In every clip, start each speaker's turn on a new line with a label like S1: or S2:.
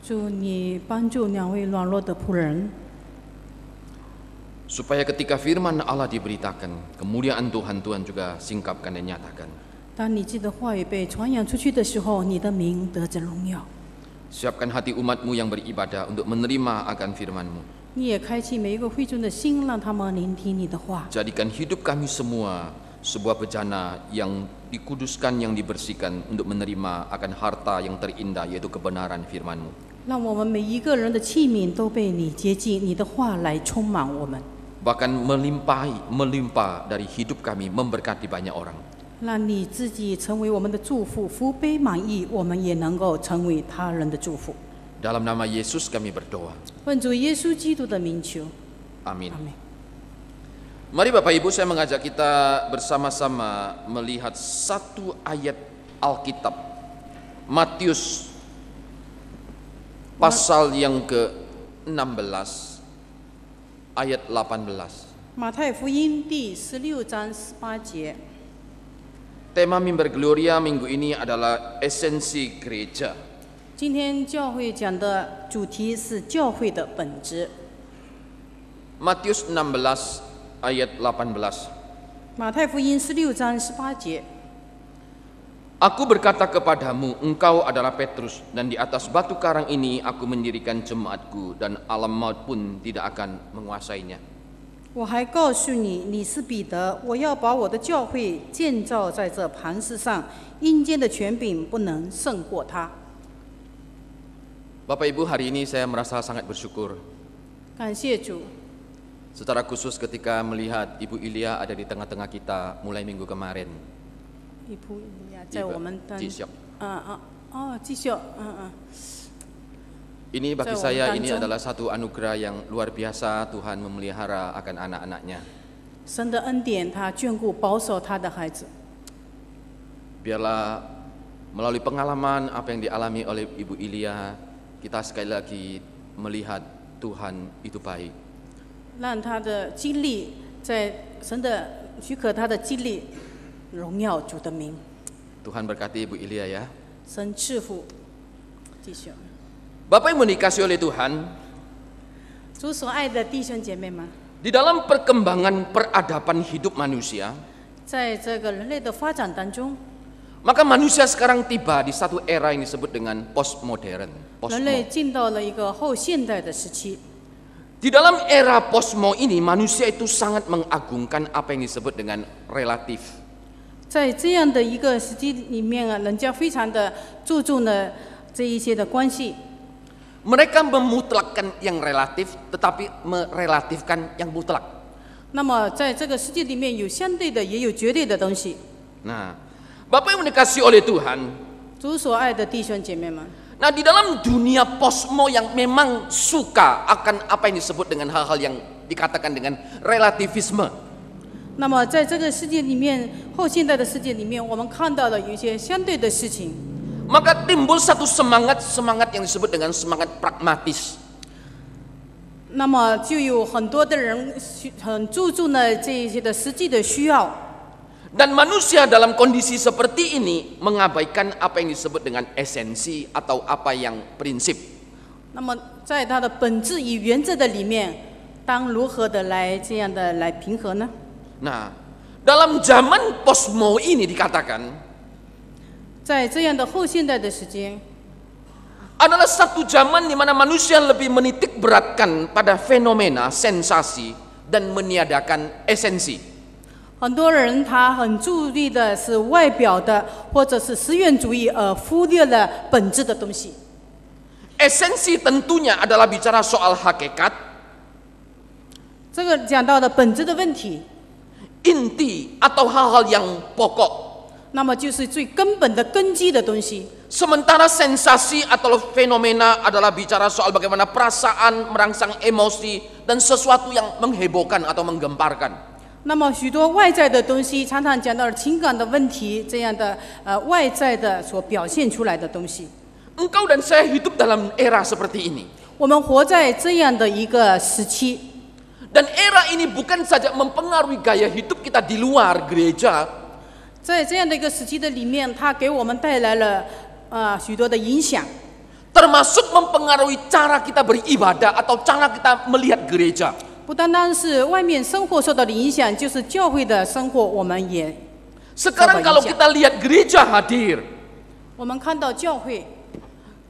S1: 主，你帮助两位软弱的仆人，
S2: supaya ketika firman Allah diberitakan, kemuliaan Tuhan juga singkapkan dan nyatakan.
S1: 当你自己的话语被传扬出去的时候，你的名得着荣耀。
S2: Siapkan hati umatmu yang beribadah untuk menerima akan firman-Mu.
S1: 你也开启每一个会众的心，让他们聆听你的话。
S2: Jadikan hidup kami semua sebuah bejana yang dikuduskan, yang dibersihkan untuk menerima akan harta yang terindah, yaitu kebenaran firman-Mu.
S1: 让我们每一个人的器皿都被你接近，你的话来充满我们，
S2: Bahkan melimpah dari hidup kami, memberkati banyak orang.
S1: 让你自己成为我们的祝福，福杯满溢，我们也能够成为他人的祝福。
S2: Dalam nama Yesus kami berdoa.
S1: 奉主耶稣基督的名求，
S2: Amin.
S1: 阿门。
S2: Mari Bapak Ibu, saya mengajak kita bersama-sama melihat satu ayat Alkitab, Matius pasal yang ke-16 ayat 18.
S1: 马太福音第16章18节，
S2: Tema Mimbar Gloria minggu ini adalah esensi gereja.
S1: 今天教会讲的主题是教会的本质。
S2: Matius 16 ayat 18.
S1: 马太福音16章18节，
S2: Aku berkata kepadamu, engkau adalah Petrus, dan di atas batu karang ini aku mendirikan jemaatku, dan alam maut pun tidak akan menguasainya.
S1: 我还告诉你，你是彼得，我要把我的教会建造在这磐石上，阴间的权柄不能胜过它。
S2: Bapak Ibu, hari ini saya merasa sangat bersyukur.
S1: 感谢主，
S2: Secara khusus ketika melihat Ibu Ilya ada di tengah-tengah kita mulai minggu kemarin.
S1: 一仆一呀，在我们当，
S2: 继续。
S1: 继续，Ini
S2: bagi
S1: Saya
S2: saya ini
S1: Tanjung.
S2: adalah satu anugerah yang luar biasa Tuhan memelihara akan anak-anaknya.
S1: 神的恩典，他眷顾保守他的孩子。
S2: Biarlah melalui pengalaman apa yang dialami oleh Ibu Ilya, kita sekali lagi melihat Tuhan itu baik.
S1: 让他的经历在神的许可他的经历荣耀主的名，
S2: Tuhan berkati Ibu Ilya ya.
S1: 神赐福。继续，
S2: Bapak yang dikasihi oleh Tuhan,
S1: 主所爱的弟兄姐妹们，
S2: di dalam perkembangan peradaban hidup manusia,
S1: 在这个人类的发展当中，
S2: maka manusia sekarang tiba di satu era yang disebut dengan postmodern.
S1: 人类进到了一个后现代的时期。
S2: Di dalam era postmo ini manusia itu sangat mengagungkan apa yang disebut dengan relatif.
S1: 在这样的一个时期里面啊，人家非常的注重了这一些的关系，
S2: Mereka memutlakkan yang relatif tetapi merelatifkan yang mutlak.
S1: 那么在这个世界里面有相对的，也有绝对的东西。
S2: Nah, Bapak yang dikasihi oleh Tuhan,
S1: 主所爱的弟兄姐妹们，
S2: nah di dalam dunia postmo yang memang suka akan apa yang disebut dengan hal-hal yang dikatakan dengan relativisme,
S1: 那么在这个世界里面，后现代的世界里面，我们看到了有一些相对的事情，
S2: maka timbul satu semangat yang disebut dengan semangat pragmatis.
S1: 那么就有很多的人很注重了这一些的实际的需要。
S2: Dan manusia dalam kondisi seperti ini mengabaikan apa yang disebut dengan esensi atau apa yang prinsip.
S1: 那么在它的本质与原则的里面，当如何的来这样的来平衡呢？
S2: Nah, dalam zaman postmo ini dikatakan
S1: 在这样的后现代的时间，
S2: adalah satu zaman di mana manusia lebih menitik beratkan pada fenomena, sensasi, dan meniadakan esensi.
S1: 很多人他很注意的是外表的或者是实用主义，而忽略了本质的东西。
S2: Esensi tentunya adalah bicara soal hakikat,
S1: 这个讲到的本质的问题，
S2: inti atau hal-hal yang pokok.
S1: 那么就是最根本的根基的东西。
S2: Sementara sensasi atau fenomena adalah bicara soal bagaimana perasaan merangsang emosi dan sesuatu yang menghebohkan atau menggemparkan.
S1: 那么许多外在的东西，常常讲到情感的问题，这样的外在的所表现出来的东西。
S2: Engkau dan saya hidup dalam era seperti ini.
S1: 我们活在这样的一个时期，
S2: Dan era ini bukan saja mempengaruhi gaya hidup kita di luar gereja,
S1: 在这样的一个时期的里面，它给我们带来了许多的影响。
S2: termasuk mempengaruhi cara kita beribadah atau cara kita melihat gereja.
S1: 不单单是外面生活受到的影响，就是教会的生活，我们也
S2: Sekarang kalau kita lihat gereja hadir,
S1: 我们看到教会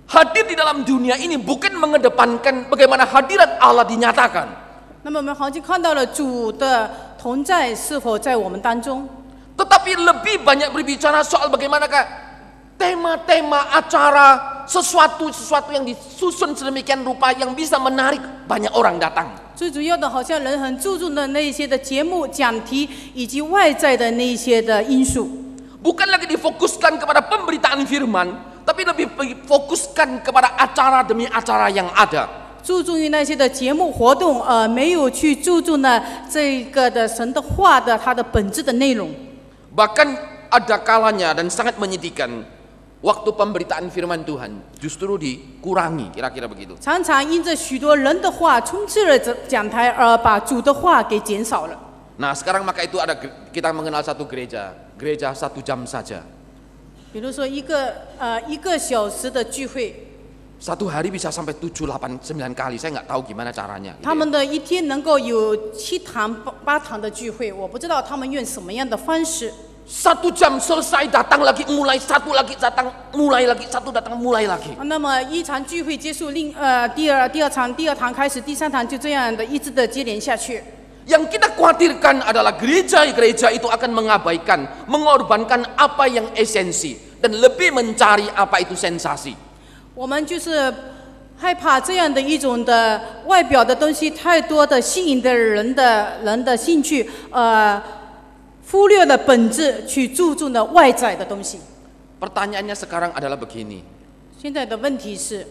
S2: hadir di dalam dunia ini bukan mengedepankan bagaimana hadirat Allah dinyatakan.
S1: 那么我们好像看到了主的同在是否在我们当中，
S2: Tetapi lebih banyak berbicara soal bagaimanakah tema-tema acara, sesuatu yang disusun sedemikian rupa yang bisa menarik banyak orang datang.
S1: 最主要的好像人很注重的那一些的节目讲题以及外在的那一些的因素，
S2: Bukan lagi difokuskan kepada pemberitaan firman, tapi lebih difokuskan kepada acara demi acara yang ada.
S1: 注重于那些的节目活动，没有去注重呢这个的神的话的它的本质的内容。
S2: Bahkan ada kalanya dan sangat menyedihkan, waktu pemberitaan firman Tuhan justru dikurangi, kira-kira begitu.
S1: 常常因着许多人的话充斥了讲台，而把主的话给减少了。
S2: Nah sekarang maka itu ada kita mengenal satu gereja 1 jam saja.
S1: 比如说一个小时的聚会，
S2: Satu hari bisa sampai 7, 8, 9 kali, saya nggak tahu gimana caranya.
S1: 他们的一天能够有7堂8堂的聚会，我不知道他们用什么样的方式。
S2: 1 jam selesai, datang lagi, mulai, satu lagi datang, mulai lagi, satu datang, mulai lagi.
S1: 那么一场聚会结束，第二堂开始，第3堂就这样的一直的接连下去。
S2: Yang kita khawatirkan adalah gereja-gereja itu akan mengabaikan, mengorbankan apa yang esensi dan lebih mencari apa itu sensasi.
S1: 我们就是害怕这样的一种的外表的东西太多的吸引的人的兴趣，忽略了本质，去注重的外在的东西。
S2: Pertanyaannya sekarang adalah begini.
S1: 现在的问题是，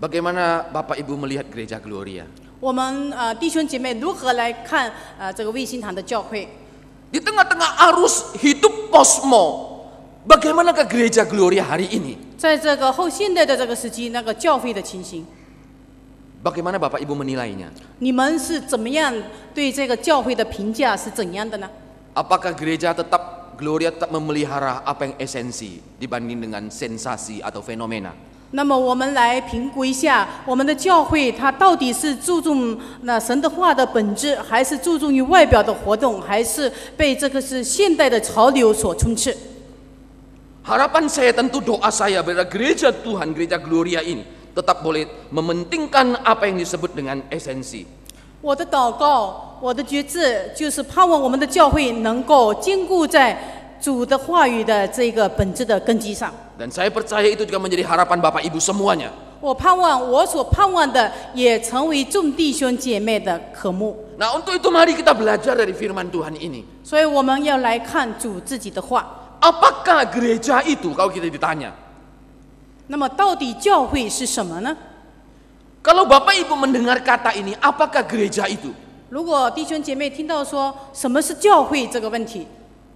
S2: Bagaimana Bapak Ibu melihat gereja Gloria?
S1: 我们弟兄姐妹如何来看这个卫星堂的教会？
S2: Di tengah-tengah arus hidup posmo, bagaimanakah gereja Gloria hari ini?
S1: 在这个后现代的这个时期，那个教会的情形，
S2: Bagaimana Bapak Ibu menilainya?
S1: 你们是怎么样对这个教会的评价是怎样的呢？
S2: Apakah gereja Gloria tetap memelihara apa yang esensi dibanding dengan sensasi atau fenomena?
S1: 那么我们来评估一下，我们的教会它到底是注重那神的话的本质，还是注重于外表的活动，还是被这个是现代的潮流所充斥？
S2: Harapan saya, tentu doa saya bahwa gereja Tuhan, gereja Gloria ini tetap boleh mementingkan apa yang disebut dengan esensi.
S1: 我的祷告，我的决志，就是盼望我们的教会能够坚固在主的话语的这个本质的根基上。
S2: Dan saya percaya itu juga menjadi harapan Bapak Ibu semuanya.
S1: 我盼望我所盼望的也成为众弟兄姐妹的渴慕。
S2: Nah untuk itu mari kita belajar dari firman Tuhan ini.
S1: 所以我们要来看主自己的话。
S2: Apakah gereja itu kalau kita ditanya?
S1: 那么到底教会是什么呢？
S2: Kalau Bapak Ibu mendengar kata ini, apakah gereja itu?
S1: 如果弟兄姐妹听到说什么是教会这个问题，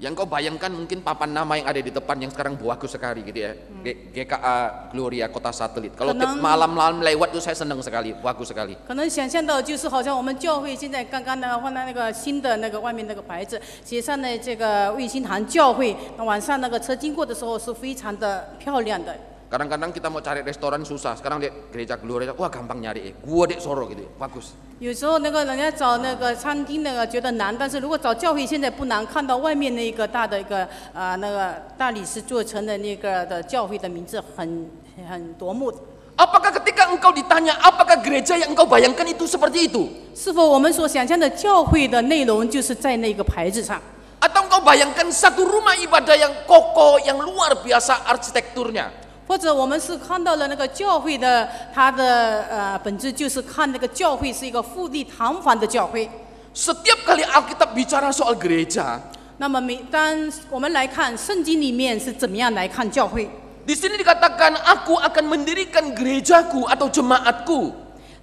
S2: Yang kau bayangkan mungkin papan nama yang ada di depan yang sekarang bagus sekali gitu ya. GKA Gloria Kota Satelit. Kalau malam-malam lewat itu saya senang sekali, bagus sekali.
S1: 可能想象到就是好像我们教会现在刚刚呢换到那个新的那个外面那个牌子，写上了这个卫星堂教会。那晚上那个车经过的时候是非常的漂亮的。
S2: Kadang-kadang kita mau cari restoran susah. Sekarang lihat gereja Gloria, wah gampang nyari. Gua dek Soro gitu, bagus.
S1: 有时候那个人家找那个餐厅那个觉得难，但是如果找教会现在不难，看到外面那个大的一个那个大理石做成的那个的教会的名字很夺目。
S2: Apakah ketika engkau ditanya, apakah gereja yang engkau bayangkan itu seperti itu?
S1: 是否我们所想象的教会的内容就是在那个牌子上？
S2: Atau engkau bayangkan satu rumah ibadah yang kokoh, yang luar biasa arsitekturnya?
S1: 或者我们是看到了那个教会的它的本质就是看那个教会是一个富丽堂皇的教会。
S2: Setiap kali Alkitab bicara soal gereja,
S1: 那么当我们来看圣经里面是怎么样来看教会？
S2: di sini dikatakan aku akan mendirikan gerejaku atau jemaatku.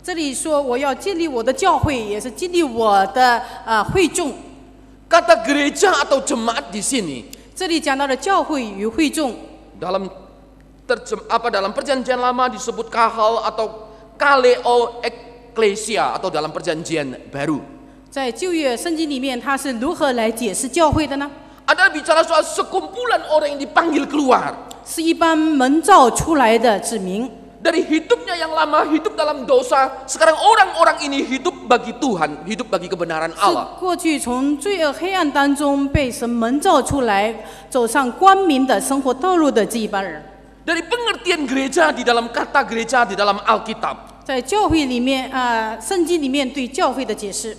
S1: 这里说我要建立我的教会，也是建立我的会众。
S2: Kata gereja atau jemaat di sini
S1: 这里讲到了教会与会众。
S2: dalam perjanjian lama disebut kahal atau kaleo eklesia atau dalam perjanjian baru.
S1: 在旧约圣经里面，它是如何来解释教会的呢？
S2: Ada bicara soal sekumpulan orang yang dipanggil keluar.
S1: 是一般蒙召出来的子民。
S2: Dari hidupnya yang lama hidup dalam dosa, sekarang orang-orang ini hidup bagi Tuhan, hidup bagi kebenaran
S1: 是
S2: Allah.
S1: 过去从罪恶黑暗当中被神蒙照出来，走上光明的生活道路的这一帮人。
S2: Dari pengertian gereja di dalam kata gereja di dalam Alkitab,
S1: 在教会里面圣经里面对教会的解释，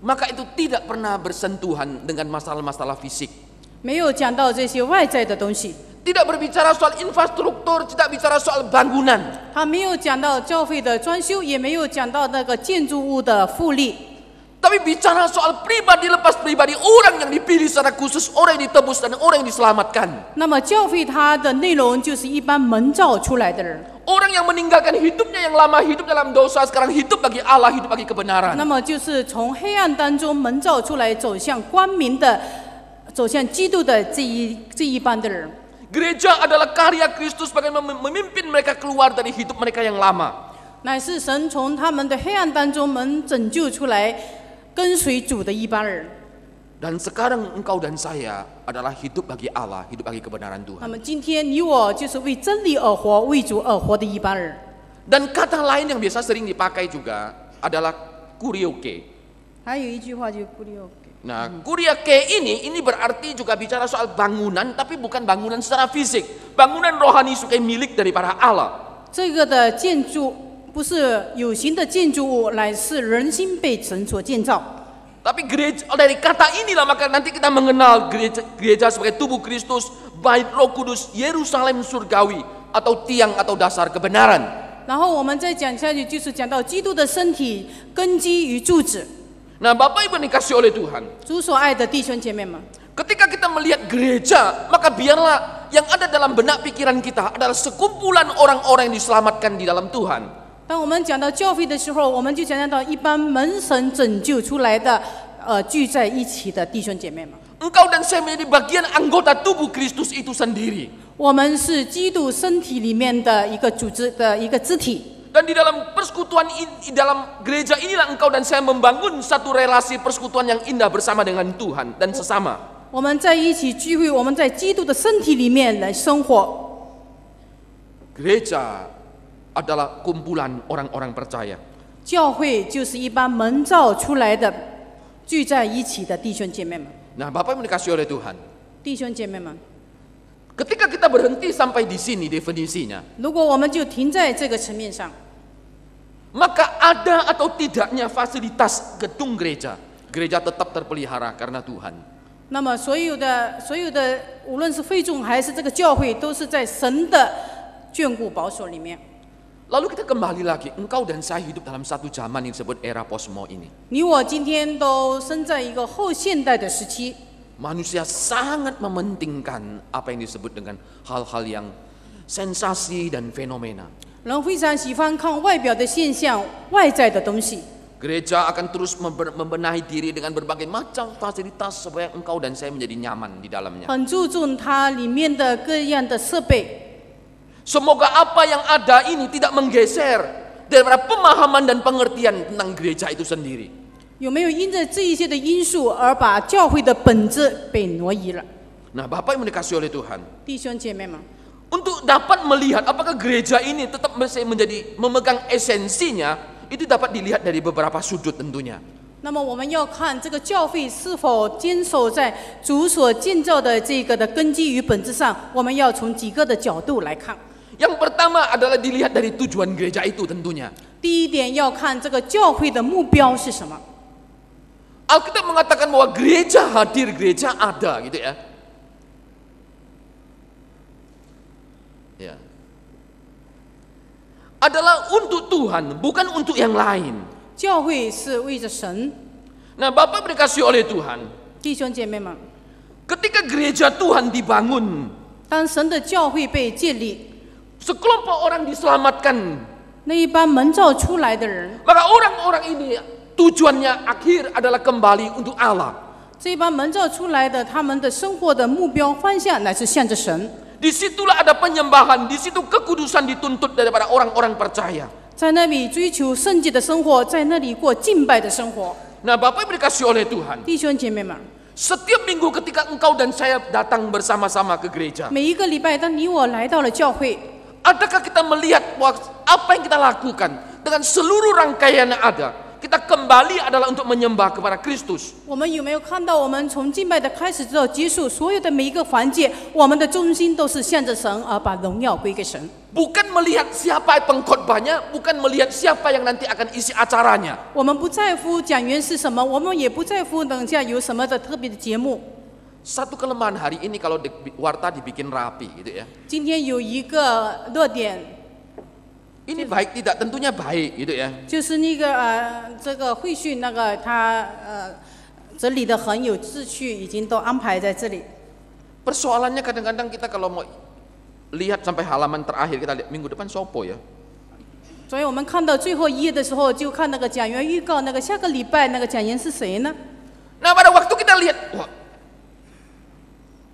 S2: maka itu tidak pernah bersentuhan dengan masalah-masalah fisik.
S1: 没有讲到这些外在的东西，
S2: Tidak berbicara soal infrastruktur, tidak bicara soal bangunan.
S1: 他没有讲到教会的装修，也没有讲到那个建筑物的复利，
S2: Tapi bicara soal pribadi lepas pribadi, orang yang dipilih secara khusus, orang yang ditebus dan orang yang diselamatkan.
S1: 那么教会它的内容就是一般蒙召出来的人，
S2: Orang yang meninggalkan hidupnya yang lama, hidup dalam dosa, sekarang hidup bagi Allah, hidup bagi kebenaran.
S1: 那么就是从黑暗当中蒙召出来，走向光明的，走向基督的这一班的人。
S2: Gereja adalah karya Kristus bagaimana memimpin mereka keluar dari hidup mereka yang lama.
S1: 乃是神从他们的黑暗当中蒙拯救出来，跟随主的一帮人。
S2: Dan sekarang engkau dan saya adalah hidup bagi Allah, hidup bagi kebenaran
S1: 那
S2: Tuhan.
S1: 么今天你我就是为真理而活、为主而活的一帮人。
S2: Dan kata lain yang biasa sering dipakai juga adalah kurioke.
S1: 还有一句话就不利
S2: Nah, kurioke ini berarti juga bicara soal bangunan, tapi bukan bangunan secara fisik. Bangunan rohani sukai milik daripada Allah.
S1: 这个的建筑不是有形的建筑物，乃是人心被神所建造。
S2: Tapi gereja, dari kata inilah maka nanti kita mengenal gereja sebagai tubuh Kristus, bait Roh Kudus, Yerusalem surgawi, atau tiang atau dasar kebenaran.
S1: 然后我们再讲下去，就是讲到基督的身体根基与柱子。
S2: Nah, Bapak Ibu dikasih oleh Tuhan.
S1: 主所爱的弟兄姐妹们，
S2: Ketika kita melihat gereja, maka biarlah yang ada dalam benak pikiran kita adalah sekumpulan orang-orang yang diselamatkan di dalam Tuhan.
S1: 当我们讲到教会的时候，我们就想象到一般蒙神拯救出来的，聚在一起的弟兄姐妹们。
S2: Engkau dan saya menjadi bagian anggota tubuh Kristus itu sendiri.
S1: 我们是基督身体里面的一个组织的一个肢体。
S2: Dan di dalam persekutuan di dalam gereja inilah engkau dan saya membangun satu relasi persekutuan yang indah bersama dengan Tuhan dan sesama.
S1: 我们在一起聚会，我们在基督的身体里面来生活。
S2: Gereja adalah kumpulan orang-orang percaya.
S1: 教会就是一般蒙召出来的，聚在一起的弟兄姐妹们。
S2: Nah, Bapak yang dikasih oleh Tuhan.
S1: 弟兄姐妹们，
S2: Ketika kita berhenti sampai di sini definisinya,
S1: 如果我们就停在这个层面上，
S2: maka ada atau tidaknya fasilitas gedung gereja, gereja tetap terpelihara karena Tuhan.
S1: 那么所有的，无论是会众还是这个教会，都是在神的眷顾保守里面。
S2: Lalu kita kembali lagi, engkau dan saya hidup dalam satu zaman yang disebut era posmo ini.
S1: 你我今天都生在一个后现代的时期，
S2: Manusia sangat mementingkan apa yang disebut dengan hal-hal yang sensasi dan fenomena.
S1: 人非常喜欢看外表的现象、外在的东西。
S2: Gereja akan terus membenahi diri dengan berbagai macam fasilitas supaya engkau dan saya menjadi nyaman di dalamnya.
S1: 很注重它里面的各样的设备。
S2: Semoga apa yang ada ini tidak menggeser daripada pemahaman dan pengertian tentang gereja itu sendiri.
S1: 有没有因着这一些的因素而把教会的本质被挪移了？
S2: Nah, Bapak yang dikasih oleh Tuhan,
S1: 弟兄姐妹们，
S2: untuk dapat melihat apakah gereja ini tetap masih menjadi memegang esensinya, itu dapat dilihat dari beberapa sudut tentunya.
S1: 那么我们要看这个教会是否坚守在主所建造的这个的根基与本质上，我们要从几个的角度来看。
S2: Yang pertama adalah dilihat dari tujuan gereja itu tentunya.
S1: 第一点要看这个教会的目标是什么。
S2: Alkitab mengatakan bahwa gereja hadir, gereja ada, gitu ya. Ya. Adalah untuk Tuhan, bukan untuk yang lain.
S1: 教会是为着神，
S2: Nah, Bapak dikasih oleh Tuhan.
S1: 弟兄姐妹们，
S2: Ketika gereja Tuhan dibangun,
S1: 当神的教会被建立，
S2: sekelompok orang diselamatkan,
S1: 那一般蒙召出来的人，
S2: maka orang-orang ini tujuannya akhir adalah kembali untuk Allah.
S1: 这一帮蒙召出来的，他们的生活的目标方向乃是向着神。
S2: Disitulah ada penyembahan, di situ kekudusan dituntut daripada orang-orang percaya.
S1: 在那里追求圣洁的生活，在那里过敬拜的生活。
S2: Nah, Bapak dikasih oleh Tuhan.
S1: 弟兄姐妹们，
S2: Setiap minggu ketika engkau dan saya datang bersama-sama ke gereja,
S1: 每一个礼拜，当你我来到了教会，
S2: Adakah kita melihat bahwa apa yang kita lakukan dengan seluruh rangkaian yang ada, kita kembali adalah untuk menyembah kepada Kristus?
S1: 我们有没有看到，我们从敬拜的开始之后结束，所有的每一个环节，我们的中心都是向着神，而把荣耀归给神。
S2: Bukan melihat siapa pengkhotbahnya, bukan melihat siapa yang nanti akan isi acaranya.
S1: 我们不在乎讲员是什么，我们也不在乎等下有什么的特别的节目。
S2: Satu kelemahan hari ini kalau warta dibikin rapi gitu ya.
S1: 今天有一个热点，
S2: Ini baik tidak? Tentunya baik gitu ya.
S1: 就是那个这个会训那个他整理的很有秩序，已经都安排在这里。
S2: Persoalannya kadang-kadang kita kalau mau lihat sampai halaman terakhir, kita lihat minggu depan sopo ya.
S1: 所以我们看到最后一页的时候，就看那个讲员预告，那个下个礼拜那个讲员是谁呢？
S2: Nah pada waktu kita lihat, wah,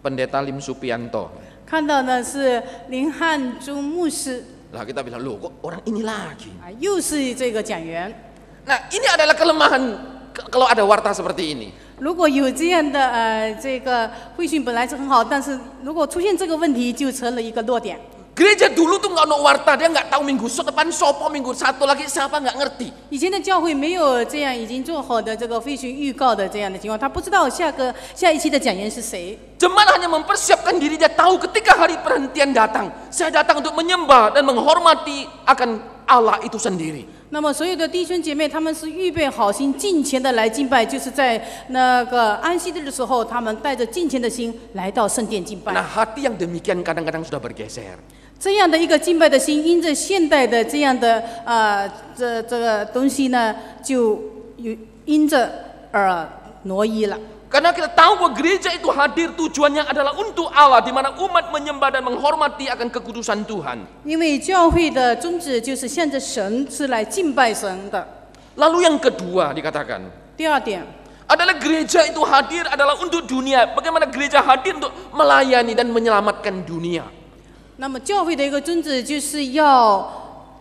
S2: Pendeta Lim Supianto.
S1: 看到的是林汉忠牧师，
S2: Lah kita bilang, loh kok orang ini lagi?
S1: 又是这个讲员。
S2: Nah ini adalah kelemahan kalau ada warta seperti ini.
S1: 如果有这样的这个会训本来是很好，但是如果出现这个问题，就成了一个弱点。
S2: Gereja dulu tuh nggak ono warta, dia nggak tahu minggu depan sopo, minggu satu lagi siapa nggak ngerti.
S1: 以前的教会没有这样已经做好的这个会训预告的这样的情况，他不知道下一期的讲员是谁。
S2: Jemaat hanya mempersiapkan diri, dia tahu ketika hari perhentian datang, saya datang untuk menyembah dan menghormati akan Allah itu sendiri.
S1: 那么所有的弟兄姐妹，他们是预备好心敬虔的来敬拜，就是在那个安息日的时候，他们带着敬虔的心来到圣殿敬拜。
S2: Nah hati yang demikian kadang-kadang sudah bergeser.
S1: 这样的一个敬拜的心，因着现代的这样的这个东西呢，就有因着而挪移了。
S2: Karena kita tahu bahwa gereja itu hadir tujuannya adalah untuk Allah, di mana umat menyembah dan menghormati akan kekudusan Tuhan.
S1: 因为教会的宗旨就是向着神，是来敬拜神的。
S2: Lalu yang kedua dikatakan,
S1: 第二点，
S2: adalah gereja itu hadir adalah untuk dunia. Bagaimana gereja hadir untuk melayani dan menyelamatkan dunia.
S1: 那么教会的一个宗旨就是要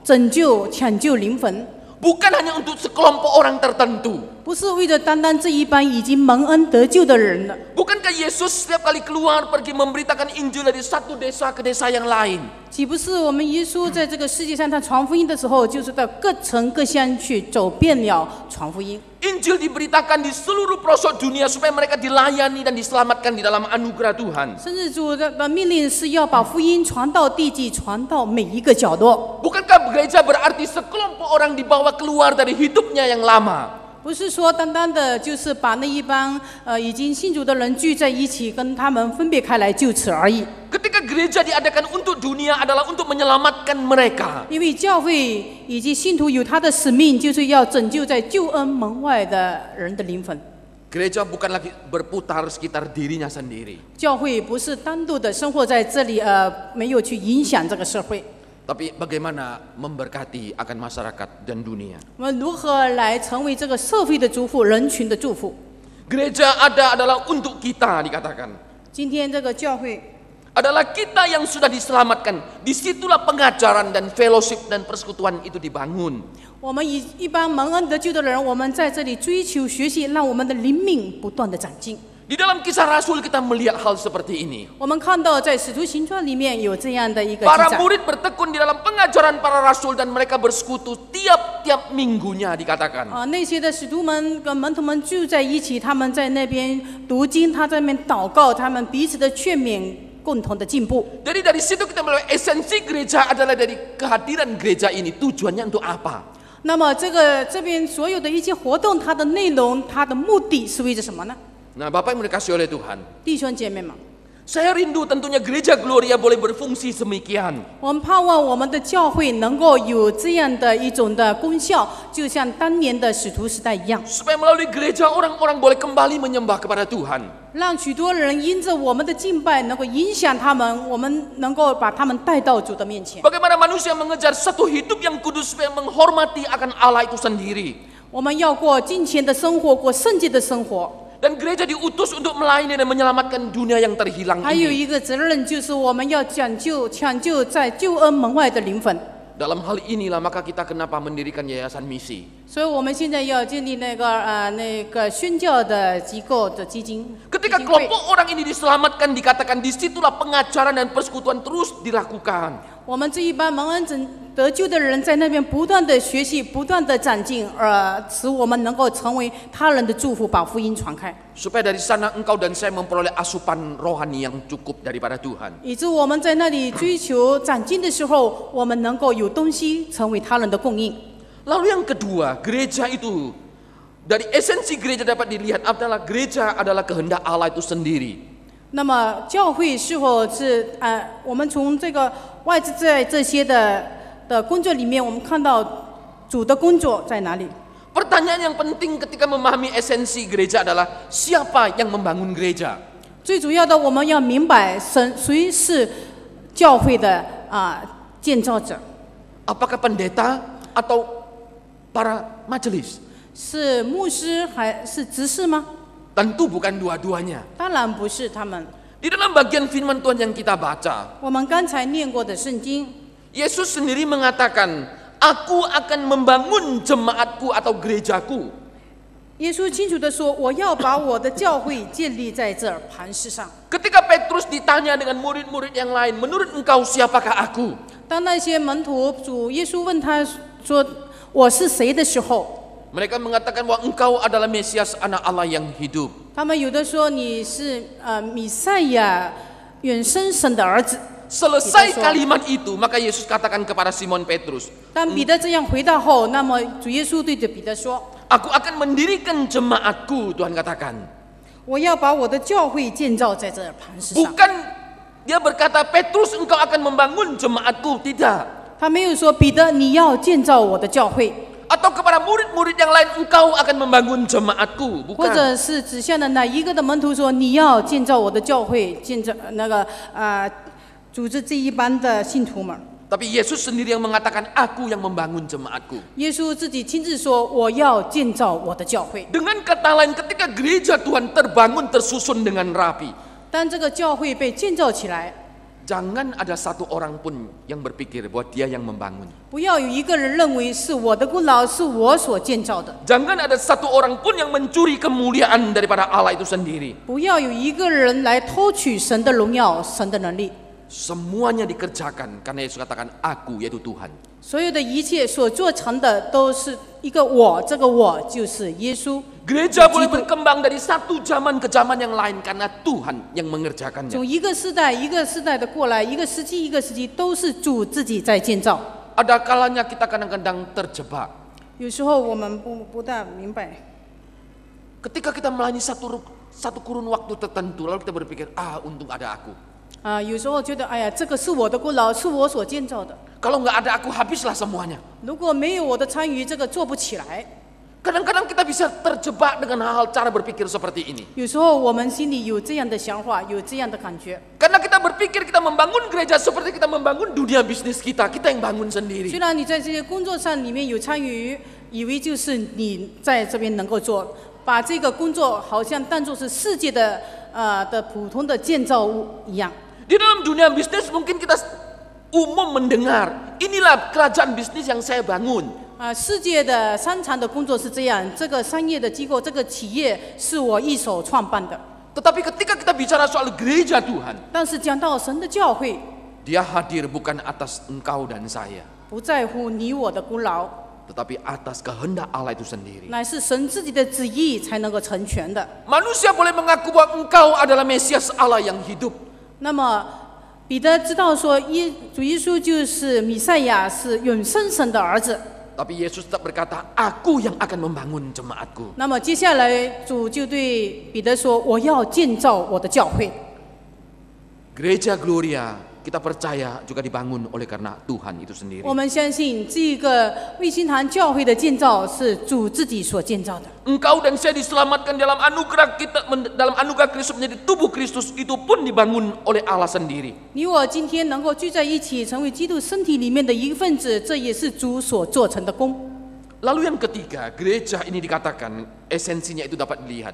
S1: 拯救、抢救灵魂，
S2: Bukan hanya untuk sekelompok orang tertentu.
S1: 不是为了单单这一班已经蒙恩得救的人了。
S2: Bukankah Yesus setiap kali keluar pergi memberitakan Injil dari satu desa ke desa yang lain?
S1: 岂不是我们耶稣在这个世界上他传福音的时候，就是到各城各乡去走遍了传福音。
S2: Injil diberitakan di seluruh pelosok dunia supaya mereka dilayani dan diselamatkan di dalam anugerah Tuhan.
S1: 甚至主的命令是要把福音传到地极，传到每一个角落。
S2: Bukankah gereja berarti sekelompok orang dibawa keluar dari hidupnya yang lama?
S1: 不是说单单的就是把那一帮已经信主的人聚在一起，跟他们分别开来，就此而已。
S2: Ketika gereja diadakan untuk dunia adalah untuk menyelamatkan mereka.
S1: 因为教会以及信徒有他的使命，就是要拯救在救恩门外的人的灵魂。
S2: Gereja bukan lagi berputar sekitar dirinya sendiri.
S1: 教会不是单独的生活在这里，没有去影响这个社会。
S2: Tapi bagaimana memberkati akan masyarakat dan dunia.
S1: 我们如何来成为这个社会的祝福、人群的祝福？
S2: Gereja ada adalah untuk kita dikatakan.
S1: 今天这个教会
S2: Adalah kita yang sudah diselamatkan. Disitulah pengajaran dan fellowship dan persekutuan itu dibangun.
S1: 我们一般蒙恩得救的人，我们在这里追求学习，让我们的灵命不断的长进。
S2: Di dalam kisah Rasul kita melihat hal seperti ini.
S1: 我们看到在使徒行传里面有这样的一个记
S2: Para
S1: 载，
S2: murid bertekun di dalam pengajaran para rasul dan mereka bersekutu tiap-tiap minggunya dikatakan.
S1: 那些的使徒们跟门徒们聚在一起，他们在那边读经，他在那边祷告，他们彼此的劝勉，共同的进步。
S2: Jadi dari situ kita melihat esensi gereja adalah dari kehadiran gereja ini. Tujuannya untuk apa?
S1: 那么这边所有的一些活动，它的内容，它的目的是为着什么呢？
S2: Nah, Bapak yang dikasih oleh Tuhan.
S1: 弟兄姐妹们，
S2: Saya rindu tentunya gereja Gloria boleh berfungsi semikian.
S1: 我们盼望我们的教会能够有这样的一种的功效，就像当年的使徒时代一样，
S2: Supaya melalui gereja orang-orang boleh kembali menyembah kepada Tuhan.
S1: 让许多人因着我们的敬拜能够影响他们，我们能够把他们带到主的面前。
S2: Bagaimana manusia mengejar satu hidup yang kudus supaya menghormati akan Allah itu sendiri.
S1: 我们要过敬虔的生活，过圣洁的生活。
S2: Dan gereja diutus untuk melayani dan menyelamatkan dunia yang terhilang
S1: 还有
S2: ini.
S1: 一个责任就是我们要抢救在救恩门外的灵魂。
S2: Dalam hal inilah maka kita kenapa mendirikan yayasan misi.
S1: 所以我们现在要建立那个宣教的机构的基金。
S2: Ketika
S1: 基金会
S2: kelompok orang ini diselamatkan, dikatakan disitulah pengajaran dan persekutuan terus dilakukan.
S1: 我们这一班蒙恩得救的人在那边不断的学习，不断的长进，使我们能够成为他人的祝福，把福音传开。
S2: Supaya dari sana engkau dan saya memperoleh asupan rohani yang cukup daripada Tuhan.
S1: 以致我们在那里追求长进的时候，我们能够有东西成为他人的供应。
S2: Lalu yang kedua, gereja itu dari esensi gereja dapat dilihat adalah gereja adalah kehendak Allah itu sendiri.
S1: 那么教会是否是我们从这个外在这些的工作里面，我们看到主的工作在哪里？
S2: Pertanyaan yang penting ketika memahami esensi gereja adalah siapa yang membangun gereja?
S1: 最主要的，我们要明白谁是教会的建造者，
S2: Apakah pendeta atau para majelis?
S1: 是牧师还是执事吗？
S2: Tentu bukan dua-duanya.
S1: 当然不是他们。
S2: Di dalam bagian firman Tuhan yang kita baca,
S1: 我们刚才念过的圣经，
S2: Yesus sendiri mengatakan, Aku akan membangun jemaatku atau gerejaku.
S1: 耶稣清楚地说：“我要把我的教会建立在这磐石上。”
S2: Ketika Petrus ditanya dengan murid-murid yang lain, menurut engkau siapakah aku?
S1: 当那些门徒主耶稣问他说：“我是谁的时候，
S2: Mereka mengatakan bahwa engkau adalah Mesias, anak Allah yang hidup.
S1: 他们有的说你是弥赛亚，永生神的儿子。”
S2: Selesai kalimat itu, maka Yesus katakan kepada Simon Petrus,
S1: 当彼得这样回答后，那么主耶稣对着彼得说
S2: Aku akan mendirikan jemaatku, Tuhan katakan.
S1: 我要把我的教会建造在这磐石上。
S2: Bukan dia berkata, Petrus engkau akan membangun jemaatku, tidak.
S1: 他没有说彼得你要建造我的教会，
S2: Atau kepada murid-murid yang lain, engkau akan membangun jemaatku,
S1: 或
S2: bukan.
S1: 者是指向的哪一个的门徒说你要建造我的教会，建造组织这一班的信徒们。
S2: Tapi Yesus sendiri yang mengatakan, aku yang membangun jemaatku.
S1: 耶稣自己亲自说我要建造我的教会。
S2: Dengan kata lain, ketika gereja Tuhan terbangun, tersusun dengan rapi,
S1: 当这个教会被建造起来，
S2: jangan ada satu orang pun yang berpikir bahwa dia yang membangun.
S1: 不要有一个人认为是我的功劳，是我所建造的。
S2: Jangan ada satu orang pun yang mencuri kemuliaan daripada Allah itu sendiri.
S1: 不要有一个人来偷取神的荣耀、神的能力。
S2: Semuanya dikerjakan karena Yesus katakan aku, yaitu Tuhan.
S1: 所有的一切所做成的都是一个我，这个我就是耶稣。
S2: Gereja boleh berkembang dari satu zaman ke zaman yang lain karena Tuhan yang mengerjakannya.
S1: 从一个世代一个世代的过来，一个时期一个时期，都是主自己在建造。
S2: Ada kalanya kita kadang-kadang terjebak.
S1: 有时候我们不大明白，
S2: Ketika kita melayani satu kurun waktu tertentu, lalu kita berpikir, untung ada aku.
S1: 有时候觉得哎呀，这个是我的功劳，是我所建造的。
S2: Kalau nggak ada aku, habislah semuanya.
S1: 如果没有我的参与，这个做不起来。
S2: Kadang-kadang kita bisa terjebak dengan hal-hal cara berpikir seperti ini.
S1: 有时候我们心里有这样的想法，有这样的感觉。
S2: Karena kita berpikir kita membangun gereja seperti kita membangun dunia bisnis kita yang bangun
S1: 虽
S2: sendiri.
S1: 然你在这些工作上里面有参与，以为就是你在这边能够做，把这个工作好像当作是世界的普通的建造物一样。
S2: Di dalam dunia bisnis mungkin kita umum mendengar, inilah kerajaan bisnis yang saya bangun.
S1: 世界的商场的工作是这样，这个商业的机构，这个企业是我一手创办的。
S2: Tetapi ketika kita bicara soal gereja Tuhan,
S1: 但是讲到神的教会，
S2: Dia hadir bukan atas engkau dan saya,
S1: 不在乎你我的功劳，
S2: tetapi atas kehendak Allah itu sendiri.
S1: 乃是神自己的旨意才能够成全的。
S2: Manusia boleh mengaku bahwa engkau adalah Mesias Allah yang hidup.
S1: 那么彼得知道说，主耶稣就是弥赛亚，是永生神的儿子。
S2: Tapi Yesus tetap berkata, aku yang akan membangun jemaatku.
S1: 那么接下来主就对彼得说：“我要建造我的教会。”
S2: Gereja Gloria kita percaya juga dibangun oleh karena Tuhan itu sendiri.
S1: 我们相信这个卫星堂教会的建造是主自己所建造的。
S2: Engkau dan saya diselamatkan dalam anugerah kita, dalam anugerah Kristus menjadi tubuh Kristus, itu pun dibangun oleh Allah sendiri.
S1: 你我今天能够聚在一起，成为基督身体里面的一份子，这也是主所做成的功。
S2: Lalu yang ketiga, gereja ini dikatakan esensinya itu dapat dilihat.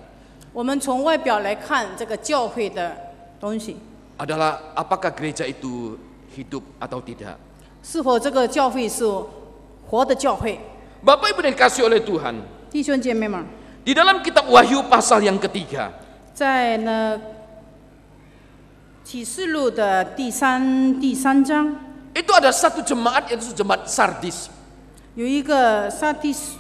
S1: 我们从外表来看这个教会的东西，
S2: Adalah apakah gereja itu hidup atau tidak.
S1: 是否这个教会是活的教会？
S2: Bapak Ibu yang dikasih oleh Tuhan,
S1: 弟兄姐妹们，
S2: di dalam kitab Wahyu pasal yang ketiga,
S1: 在启示录的第三章，
S2: itu ada satu jemaat yaitu jemaat Sardis.
S1: 有一个撒蒂斯，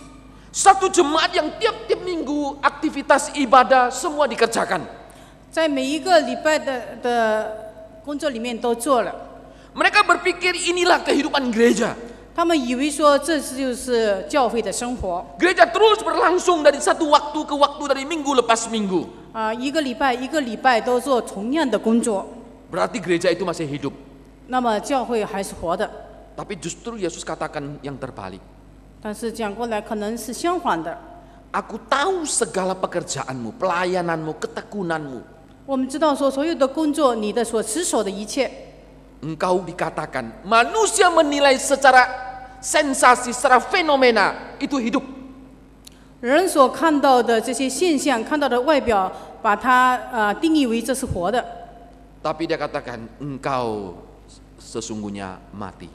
S2: Satu jemaat yang tiap-tiap minggu aktivitas ibadah semua dikerjakan.
S1: 在每一个礼拜的工作里面都做了。
S2: Mereka berpikir inilah kehidupan gereja.
S1: 他们以为说这就是教会的生活
S2: Gereja terus berlangsung dari satu waktu ke waktu, dari minggu lepas minggu.
S1: 啊，一个礼拜都做同样的工作，
S2: Berarti gereja itu masih hidup.
S1: 那么教会还是活的。
S2: Tapi justru Yesus katakan yang terbalik.
S1: 但是讲过来可能是相反的。
S2: Aku tahu segala pekerjaanmu, pelayananmu, ketekunanmu.
S1: 我们知道说所有的工作，你的所持守的一切，
S2: Engkau dikatakan, manusia menilai secara sensasi, secara fenomena, itu hidup.
S1: 人所看到的这些现象，看到的外表，把它定义为这是活的。
S2: Tapi dia katakan, engkau sesungguhnya mati.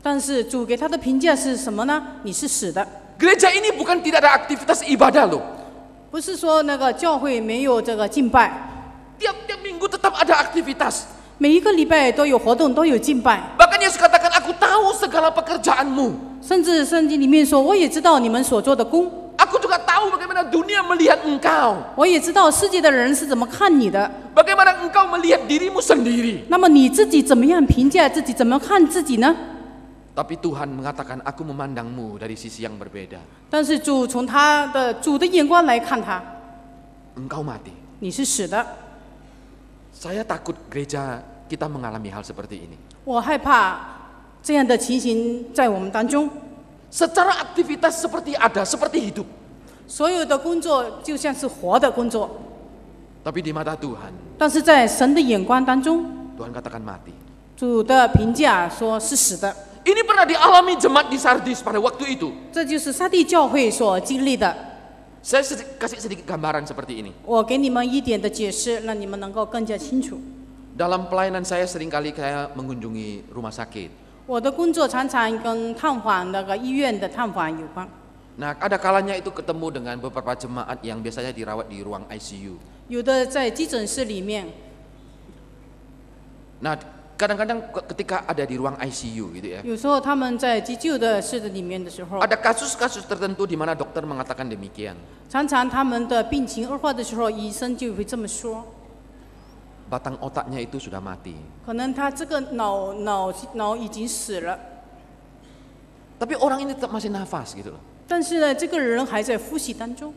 S1: 但是主给他的评价是什么呢？你是死的，
S2: Gereja ini bukan tidak ada aktivitas ibadah loh.
S1: 不是说那个教会没有这个敬拜，
S2: Tiap-tiap minggu tetap ada aktivitas.
S1: 每一个礼拜都有活动，都有敬拜。
S2: Bahkan Yesus katakan, aku tahu segala pekerjaanmu.
S1: 甚至圣经里面说，我也知道你们所做的工，
S2: Aku juga tahu bagaimana dunia melihat engkau.
S1: 我也知道世界的人是怎么看你的。
S2: Bagaimana engkau melihat dirimu sendiri.
S1: 那么你自己怎么样评价自己？怎么看自己呢？
S2: Tapi Tuhan mengatakan, aku memandangmu dari sisi yang berbeda.
S1: 但是主从主的眼光来看他，
S2: Engkau mati.
S1: 你是死的。
S2: Saya takut gereja kita mengalami hal seperti ini.
S1: 我害怕这样的情形在我们当中，
S2: Secara aktivitas seperti ada, seperti hidup.
S1: 所有的工作就像是活的工作，
S2: Tapi di mata Tuhan,
S1: 但是在神的眼光当中，
S2: Tuhan katakan mati.
S1: 主的评价说是死的。
S2: Ini pernah dialami jemaat di Sardis pada waktu itu.
S1: 这就是撒蒂教会所经历的。
S2: Saya kasih sedikit gambaran seperti ini.
S1: 我给你们一点的解释，让你们能够更加清楚。
S2: Dalam pelayanan saya seringkali saya mengunjungi rumah sakit.
S1: 我的工作常常跟探访那个医院的探访有关。
S2: Nah, ada kalanya itu ketemu dengan beberapa jemaat yang biasanya dirawat di ruang ICU.
S1: 有的在急诊室里面，
S2: Nah, kadang-kadang ketika ada di ruang ICU gitu ya,
S1: 有时候他们在急救的室里面的时候，
S2: ada kasus-kasus tertentu di mana dokter mengatakan demikian.
S1: 常常他们的病情恶化的时候，医生就会这么说。
S2: Batang otaknya itu sudah mati.
S1: 可能他这个脑已经死了，
S2: Tapi orang ini tetap masih nafas gitu loh.
S1: 但是呢，这个人还在呼吸当中。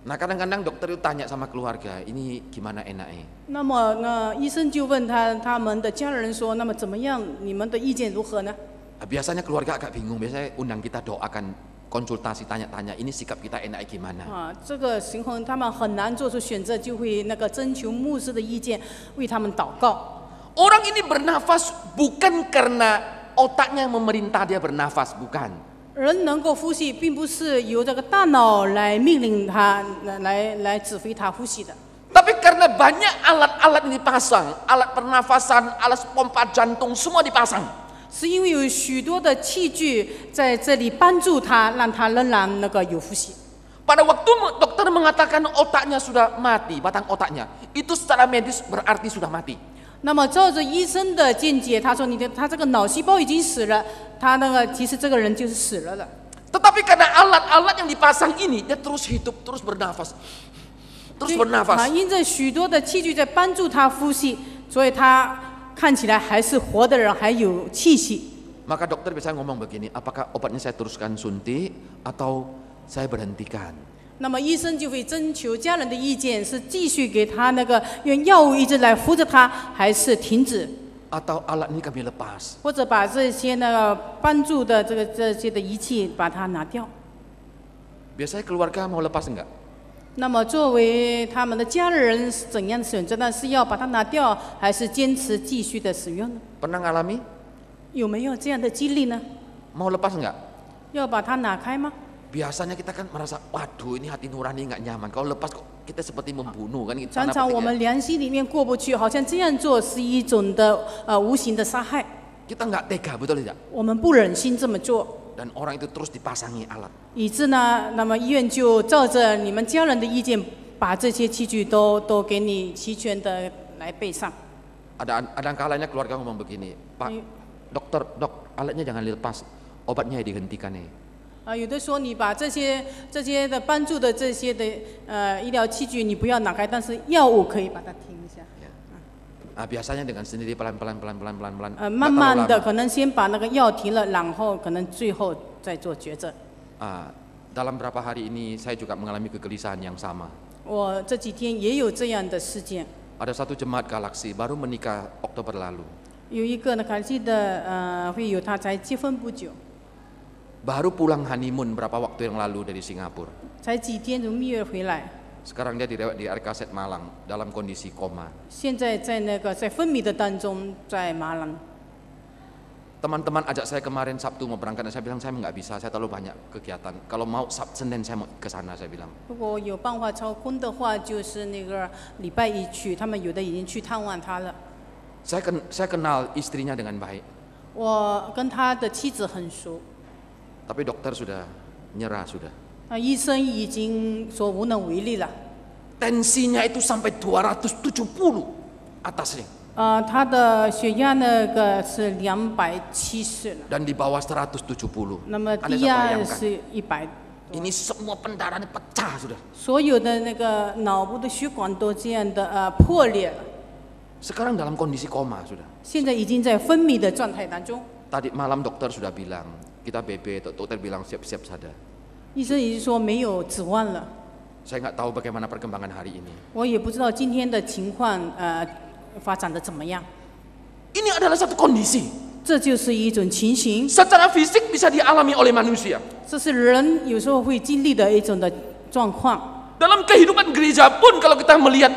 S2: Nah, kadang-kadang dokter itu tanya sama keluarga, ini gimana enaknya?
S1: 那么医生就问他们的家人说，那么怎么样？你们的意见如何呢？
S2: Biasanya keluarga agak bingung, biasanya undang kita doakan, konsultasi, tanya-tanya, ini sikap kita enaknya gimana?
S1: 这个情况他们很难做出选择，就会那个征求牧师的意见，为他们祷告。
S2: Orang ini bernafas bukan karena otaknya yang memerintah dia bernafas, bukan.
S1: 人能够呼吸，并不是由这个大脑来命令他，来指挥他呼吸的。
S2: Tapi karena banyak alat-alat yang dipasang, alat pernafasan, alat pompa jantung, semua dipasang.
S1: 是因为有许多的器具在这里帮助他，让他仍然那个有呼吸。
S2: Pada waktu dokter mengatakan otaknya sudah mati, batang otaknya, itu secara medis berarti sudah mati.
S1: 那么照着医生的见解，他说他这个脑细胞已经死了，他那个其实这个人就是死了的。
S2: Tetapi karena alat-alat yang dipasang ini, dia terus hidup, terus bernafas. Terus bernafas.
S1: 因着许多的器具在帮助他呼吸，所以他看起来还是活的人，还有气息。
S2: Maka dokter biasanya ngomong begini, apakah obatnya saya teruskan suntik atau saya berhentikan?
S1: 那么医生就会征求家人的意见，是继续给他那个用药物一直来扶着他，还是停止，
S2: Atau alat ini kami lepas?
S1: 或者把这些那个帮助的这些的仪器把它拿掉。
S2: Biasanya keluarga mau lepas enggak?
S1: 那么作为他们的家人是怎样的选择呢？是要把它拿掉，还是坚持继续的使用呢？
S2: Pernah ngalami?
S1: 有没有这样的经历呢？
S2: Mau lepas enggak?
S1: 要把它拿开吗？
S2: Biasanya kita kan merasa, waduh ini hati nurani nggak nyaman. Kalau lepas kok kita seperti membunuh kan?
S1: 常常我们良心里面过不去，好像这样做是一种的无形的杀害。
S2: Kita nggak tega, betul tidak?
S1: 我们不忍心这么做，
S2: Dan orang itu terus dipasangi alat.
S1: 以致呢，那么医院就照着你们家人的意见，把这些器具都给你齐全的来备上。
S2: Ada kalanya keluarga ngomong begini, Pak, dokter, dok, alatnya jangan dilepas, obatnya dihentikan nih.
S1: 有的说你把这些的帮助的这些的医疗器具你不要拿开，但是药物可以把它停一下。
S2: Biasanya dengan sendiri pelan-pelan.
S1: 慢慢的可能先把那个药停了，然后可能最后再做抉择。
S2: Dalam beberapa hari ini saya juga mengalami kegelisahan yang sama.
S1: 我这几天也有这样的事件。
S2: Ada satu jemaat Galaksi baru menikah Oktober lalu.
S1: 有一个呢，凯记的会友，他才结婚不久，
S2: Baru pulang honeymoon berapa waktu yang lalu dari Singapura.
S1: 才几天从蜜月回来，
S2: Sekarang dia dirawat di RKZ Malang dalam kondisi koma.
S1: 现在在昏迷的当中，在马朗。
S2: Teman-teman ajak saya kemarin Sabtu mau berangkat, dan saya bilang saya nggak bisa, saya terlalu banyak kegiatan. Kalau mau Senin saya mau ke sana, saya bilang.
S1: 如果有办法超空的话，就是那个礼拜一去，他们有的已经去探望他了。
S2: Saya kenal istrinya dengan baik,
S1: 我跟他的妻子很熟，
S2: tapi dokter sudah nyerah sudah.
S1: 医生已经说无能为力了。
S2: Tensinya itu sampai 270 atasnya.
S1: 他的血压那个是270了，
S2: Dan di bawah 170.
S1: 那么
S2: Anda
S1: 低
S2: bisa
S1: 压
S2: bayangkan.
S1: 是100。
S2: Ini semua pendarahan pecah sudah.
S1: 所有的那个脑部的血管都这样的破裂了，
S2: Sekarang dalam kondisi koma sudah.
S1: 现在已经在昏迷的状态当中。
S2: Tadi malam dokter sudah bilang, kita BB, dokter bilang siap-siap saja.
S1: 医生已经说没有指望了，
S2: Saya nggak tahu bagaimana perkembangan hari ini.
S1: 我也不知道今天的情况发展的怎么样。
S2: Ini adalah satu kondisi.
S1: 这就是一种情形，
S2: Secara fisik bisa dialami oleh manusia.
S1: 这是人有时候会经历的一种的状况。
S2: Dalam kehidupan gereja pun kalau kita melihat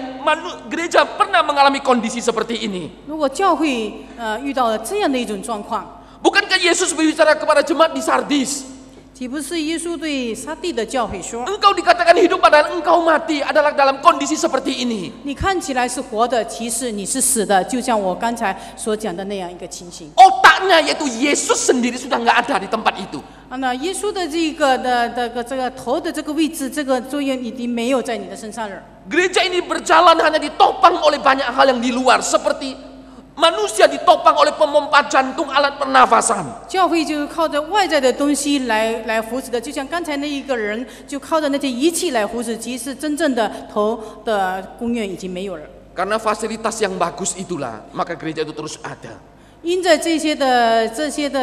S2: gereja pernah mengalami kondisi seperti ini.
S1: 如果教会遇到了这样的一种状况，
S2: Bukankah Yesus berbicara kepada jemaat di Sardis?
S1: 岂不是耶稣对撒地的教会说：
S2: Engkau dikatakan hidup padahal engkau mati adalah dalam kondisi seperti ini.
S1: 你看起来是活的，其实你是死的，就像我刚才所讲的那样一个情形。
S2: Otaknya yaitu Yesus sendiri sudah nggak ada di tempat itu.
S1: 那耶稣的这个头的这个位置，这个作用已经没有在你的身上了。
S2: Gereja ini berjalan hanya ditopang oleh banyak hal yang di luar, seperti manusia ditopang oleh pemompa jantung, alat pernafasan.
S1: 教会就是靠着外在的东西来扶持的，就像刚才那一个人就靠着那些仪器来扶持，其实真正的头的供应已经没有了。
S2: Karena fasilitas yang bagus itulah, maka gereja itu terus ada.
S1: 因着这些的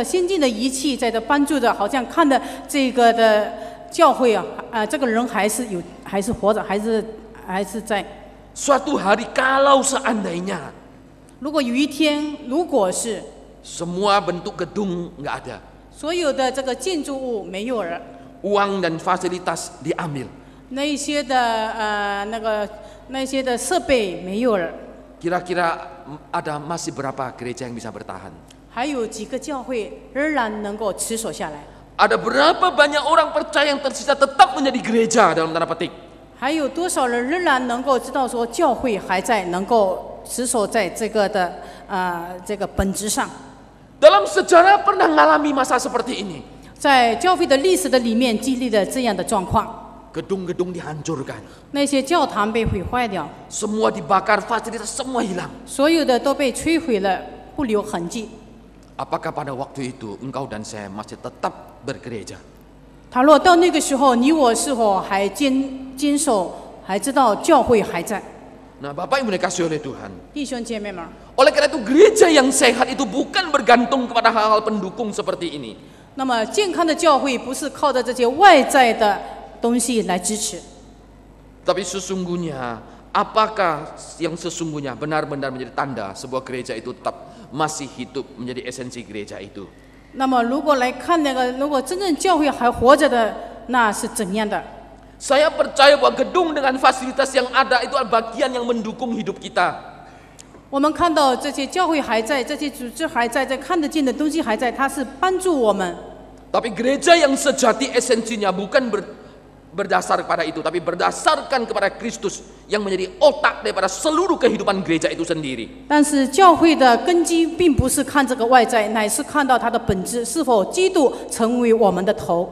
S1: 先进的仪器在这帮助着，好像看的这个的教会这个人还是活着，还是在。
S2: Suatu hari kalau seandainya
S1: 如果有一天，如果是
S2: semua bentuk gedung nggak ada,
S1: 所有的这个建筑物没有了，
S2: uang dan fasilitas diambil,
S1: 那一些的设备没有了，
S2: kira-kira ada masih berapa gereja yang bisa bertahan?
S1: 还有几个教会仍然能够持守下来？
S2: Ada berapa banyak orang percaya yang tersisa tetap menjadi gereja dalam tanda petik?
S1: 还有多少人仍然能够知道说教会还在，能够持守在这个的这个本质上？
S2: Dalam sejarah pernah mengalami masa seperti ini.
S1: 在教会的历史的里面经历了这样的状况，
S2: Gedung-gedung dihancurkan,
S1: 那些教堂被毁坏掉，
S2: semua dibakar, fasilitas semua hilang.
S1: 所有的都被摧毁了，不留痕迹。
S2: Apakah pada waktu itu engkau dan saya masih tetap bergereja?
S1: 倘若到那个时候，你我是否还坚守，还知道教会还在？
S2: Nah, Bapak Ibu dikasih oleh Tuhan.
S1: 弟兄姐妹们，
S2: Oleh karena itu gereja yang sehat itu bukan bergantung kepada hal-hal pendukung seperti ini.
S1: 那么健康的教会不是靠着这些外在的东西来支持，
S2: Tapi sesungguhnya, apakah yang sesungguhnya benar-benar menjadi tanda sebuah gereja itu tetap masih hidup menjadi esensi gereja itu?
S1: 那么如果来看那个，如果真正教会还活着的，那是怎样的？
S2: Saya percaya bahwa gedung dengan fasilitas yang ada itu adalah bagian yang mendukung hidup kita.
S1: 我们看到这些教会还在，这些组织还在，这看得见的东西还在，它是帮助我们。
S2: Tapi gereja yang sejati esensinya bukan berdasar kepada itu, tapi berdasarkan kepada Kristus yang menjadi otak daripada seluruh kehidupan gereja itu sendiri.
S1: 但是教会的根基并不是看这个外在，乃是看到它的本质，是否基督成为我们的头。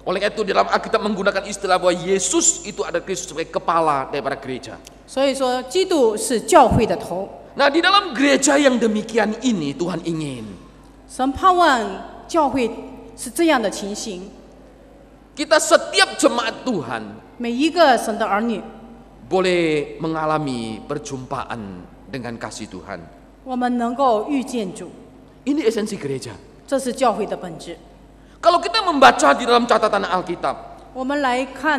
S2: Oleh itu dalam Alkitab menggunakan istilah bahwa Yesus itu ada Kristus sebagai kepala daripada gereja.
S1: 所以说，基督是教会的头。
S2: Nah, di dalam gereja yang demikian ini Tuhan ingin
S1: 神盼望教会是这样的情形，
S2: kita setiap jemaat Tuhan
S1: 每一个神的儿女，
S2: boleh mengalami perjumpaan dengan kasih Tuhan.
S1: 我们能够遇见主，
S2: Ini esensi gereja.
S1: 这是教会的本质。
S2: Kalau kita membaca di dalam catatan Alkitab,
S1: 我们来看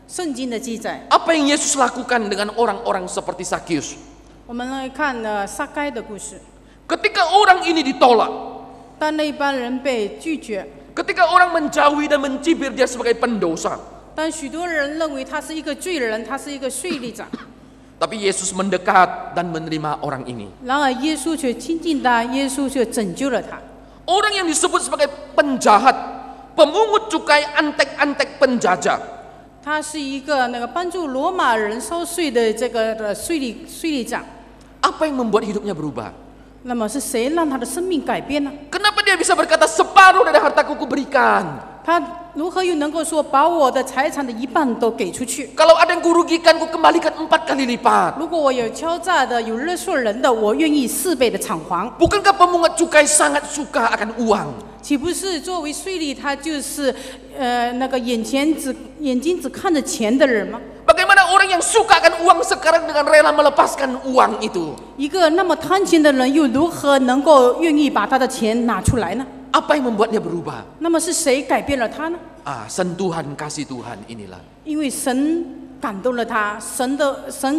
S1: 圣经的记载，
S2: apa yang Yesus lakukan dengan orang-orang seperti Sakius?
S1: 我们来看撒该的故事。
S2: Ketika orang ini ditolak,
S1: 当那一班人被拒绝，
S2: ketika orang menjauhi dan mencibir dia sebagai pendosa,
S1: 但许多人认为他是一个罪人，他是一个税吏长。
S2: tapi Yesus mendekat dan menerima orang ini.
S1: 然而耶稣却亲近他，耶稣却拯救了他。
S2: Orang yang disebut sebagai penjahat, pemungut cukai, antek-antek penjajah,
S1: 他是一个帮助罗马人收税的这个税吏长。
S2: apa yang membuat hidupnya berubah?
S1: 那么是谁让他的生命改变呢？
S2: Kenapa dia bisa berkata separuh dari hartaku kuberikan?
S1: 他如何又能够说把我的财产的一半都给出去？
S2: Kalau ada yang kurugikan, ku kembalikan 4 kali lipat.
S1: 如果我有敲诈的、有勒索人的，我愿意4倍的偿还。
S2: Bukankah pemungut cukai sangat suka akan uang?
S1: 岂不是作为税吏，他就是眼睛只看着钱的人吗？
S2: Bagaimana orang yang suka akan uang sekarang dengan rela melepaskan uang itu?
S1: 一个那么贪钱的人，又如何能够愿意把他的钱拿出来呢？
S2: Apa yang membuatnya berubah?
S1: 那么是谁改变了他呢？
S2: Sentuhan kasih Tuhan inilah.
S1: 因为神感动了他，神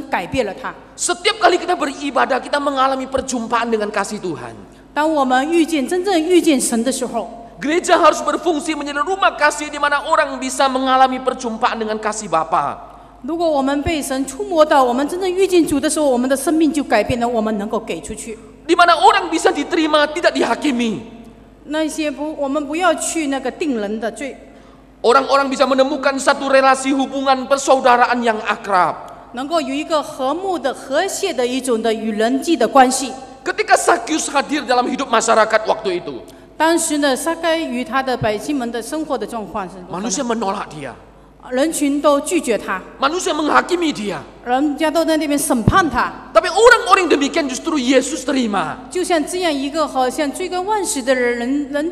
S1: 改变了他。
S2: Setiap kali kita beribadah, kita mengalami perjumpaan dengan kasih Tuhan.
S1: 当我们真正遇见神的时候，
S2: Gereja harus berfungsi menjadi rumah kasih di mana orang bisa mengalami perjumpaan dengan kasih Bapa.
S1: 如果我们被神触摸到，我们真正遇见主的时候，我们的生命就改变了，我们能够给出去。
S2: Di mana orang bisa diterima, tidak dihakimi.
S1: 我们不要去定人的罪，
S2: Orang-orang bisa menemukan satu relasi hubungan persaudaraan yang akrab.
S1: 能够有一个和睦的、和谐的一种的与人际的关系。
S2: Ketika Sakius hadir dalam hidup masyarakat waktu itu,
S1: 当时呢，撒该与他的百姓们的生活的状况是如何呢？
S2: manusia menolak dia.
S1: 人群都拒绝他，
S2: Manusia menghakimi dia.
S1: 人家都在那边审判他。
S2: Tapi orang-orang demikian justru Yesus terima.
S1: 就像这样一个好像追根万实的人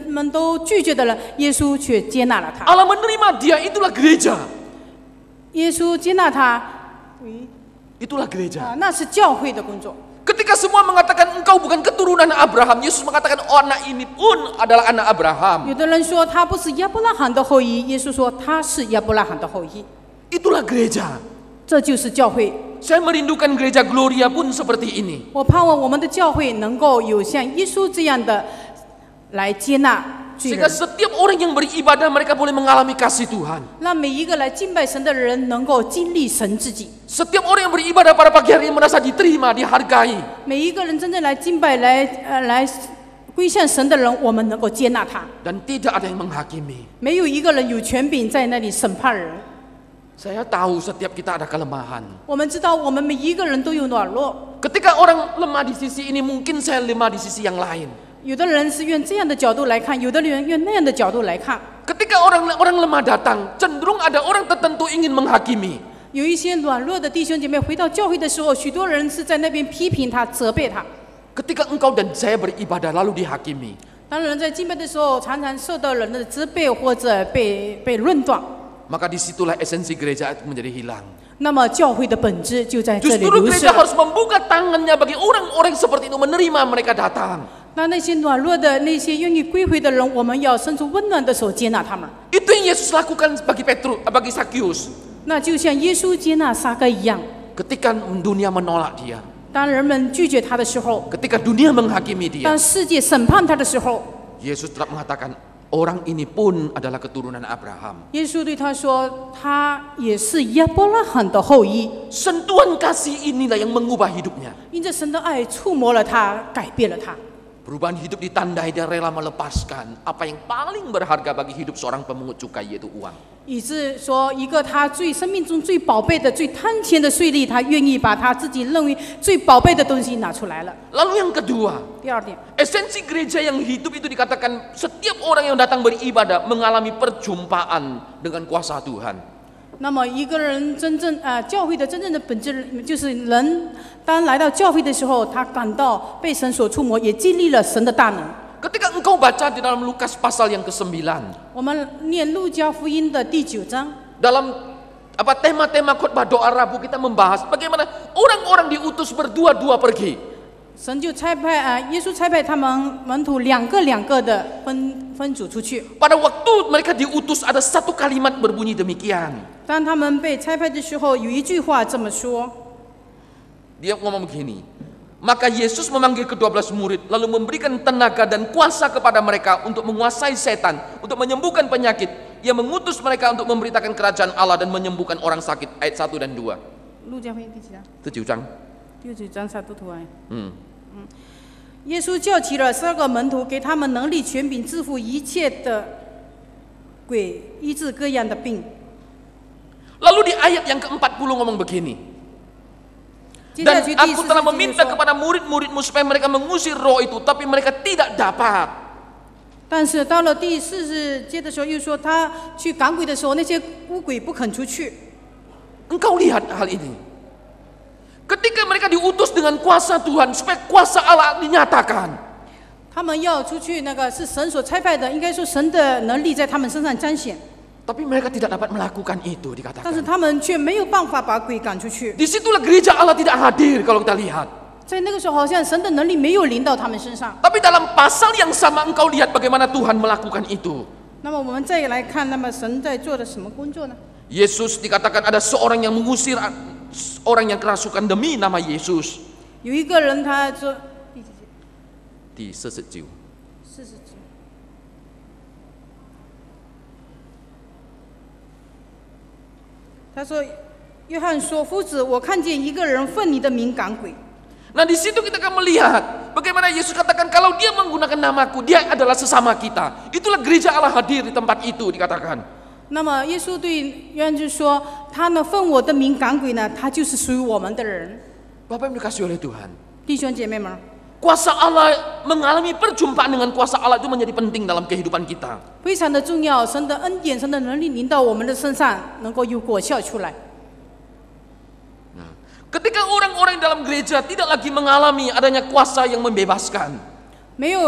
S1: 们都拒绝的人，耶稣却接纳了他。
S2: Allah menerima dia, itulah gereja.
S1: 耶稣接纳他，
S2: Itulah gereja.
S1: 那是教会的工作。
S2: Ketika semua mengatakan engkau bukan keturunan Abraham, Yesus mengatakan anak ini pun adalah anak Abraham.
S1: 有的人说他不是亚伯拉罕的后裔，耶稣说他是亚伯拉罕的后裔。
S2: Itulah gereja.
S1: 这就是教会。
S2: Saya merindukan gereja Gloria pun seperti ini.
S1: 我盼望我们的教会能够有像耶稣这样的来接纳罪
S2: Sehingga
S1: 人，
S2: setiap orang yang beribadah mereka boleh mengalami kasih Tuhan.
S1: 让每一个来敬拜神的人能够经历神自己。
S2: Setiap orang yang beribadah pada pagi hari ini merasa diterima, dihargai.
S1: 每一个人真正来敬拜、来归向神的人，我们能够接纳他。
S2: Dan tidak ada yang menghakimi.
S1: 没有一个人有权柄在那里审判人。
S2: Saya tahu setiap kita ada kelemahan.
S1: 我们知道，我们每一个人都有软弱。
S2: Ketika orang lemah di sisi ini, mungkin saya lemah di sisi yang lain.
S1: 有的人是用这样的角度来看，有的人用那样的角度来看。
S2: Ketika orang lemah datang, cenderung ada orang tertentu ingin menghakimi.
S1: 有一些软弱的弟兄姐妹回到教会的时候，许多人是在那边批评他、责备他。
S2: Ketika engkau dan saya beribadah lalu dihakimi.
S1: 当人在敬拜的时候，常常受到人的责备或者被论断，
S2: Maka disitulah esensi gereja itu menjadi hilang.
S1: 那么教会的本质就在这里
S2: Justru
S1: 流失
S2: gereja
S1: 了。
S2: harus membuka tangannya bagi orang-orang seperti itu menerima mereka datang.
S1: 那些软弱的、那些愿意归回的人，我们要伸出温暖的手接纳他们。
S2: Itu yang Yesus lakukan bagi Sakius.
S1: 那就像耶稣接纳撒该一样，
S2: Ketika dunia menolak dia,
S1: 当人们拒绝他的时候，
S2: ketika dunia menghakimi dia,
S1: 当世界审判他的时候，
S2: Yesus tetap mengatakan orang ini pun adalah keturunan Abraham.
S1: 耶稣对他说：“他也是亚伯拉罕的后裔。
S2: Sentuhan kasih inilah yang mengubah hidupnya. ”
S1: 因着神的爱触摸了他，改变了他。
S2: Perubahan hidup ditandai dia rela melepaskan apa yang paling berharga bagi hidup seorang pemungut cukai, yaitu uang.
S1: 以致说一个他生命中最宝贝的、最贪钱的税吏，他愿意把他自己认为最宝贝的东西拿出来了。
S2: Lalu yang kedua,
S1: 第二点，
S2: esensi gereja yang hidup itu dikatakan setiap orang yang datang beribadah mengalami perjumpaan dengan kuasa Tuhan.
S1: 那么一个人真正教会的真正的本质就是人，当来到教会的时候，他感到被神所触摸，也经历了神的大能。
S2: Ketika engkau baca di dalam Lukas pasal yang ke-9,
S1: 我们念路加福音的第9章，
S2: dalam tema-tema khotbah doa Rabu kita membahas bagaimana orang-orang diutus berdua-dua pergi.
S1: 神就差派耶稣差派他们门徒两个的分组出去。
S2: Pada waktu mereka diutus ada satu kalimat berbunyi demikian.
S1: 当他们被差派的时候，有一句话这么说：
S2: Dia ngomong begini, maka Yesus memanggil ke-12 murid lalu memberikan tenaga dan kuasa kepada mereka untuk menguasai setan, untuk menyembuhkan penyakit. Ia mengutus mereka untuk memberitakan kerajaan Allah dan menyembuhkan orang sakit. Ayat 1 dan 2.
S1: 路加福音第几章？
S2: 7 章。
S1: 第9章1图案。 耶
S2: 耶
S1: 稣叫起了12个门徒，给他们能力、权柄，治付一切的鬼，医治各样的病。
S2: Lalu di ayat yang ke-40 ngomong begini.
S1: 接下
S2: Dan
S1: 去第
S2: aku telah
S1: 40 节
S2: meminta
S1: 就说
S2: kepada murid-muridmu supaya mereka mengusir roh itu, tapi mereka tidak dapat.
S1: 但是到了第40节的时候，又说他去赶鬼的时候，那些污鬼不肯出去。
S2: Engkau lihat hal ini. Ketika mereka diutus dengan kuasa Tuhan supaya kuasa Allah dinyatakan.
S1: 他们要出去，那个是神所差派的，应该说神的能力在他们身上彰显，
S2: Tapi mereka tidak dapat melakukan itu
S1: 但是
S2: dikatakan.
S1: 他们却没有办法把鬼赶出去。
S2: Disitulah gereja Allah tidak hadir kalau kita lihat.
S1: 在那个时候，好像神的能力没有临到他们身上。
S2: Tapi dalam pasal yang sama engkau lihat bagaimana Tuhan melakukan itu.
S1: 那么我们再来看，那么神在做的什么工作呢？
S2: Yesus dikatakan ada seorang yang mengusir orang yang kerasukan demi nama Yesus.
S1: 有一个人，他说第几节？
S2: Di 49.
S1: 40节。他说：“约翰说，夫子，我看见一个人奉你的名赶鬼。”
S2: Nah di situ kita akan melihat bagaimana Yesus katakan kalau dia menggunakan namaku, dia adalah sesama kita. Itulah gereja Allah hadir di tempat itu dikatakan.
S1: 那么耶稣对约翰就说：“他呢奉我的名赶鬼呢，他就是属于我们的人。”
S2: Bapak yang dikasihi oleh Tuhan,
S1: 弟兄姐妹们，
S2: kuasa Allah mengalami perjumpaan dengan kuasa Allah itu menjadi penting dalam kehidupan kita.
S1: 非常的重要，神的恩典、神的能力临到我们的身上，能够有果效出来。
S2: Ketika orang-orang dalam gereja tidak lagi mengalami adanya kuasa yang membebaskan,
S1: 没有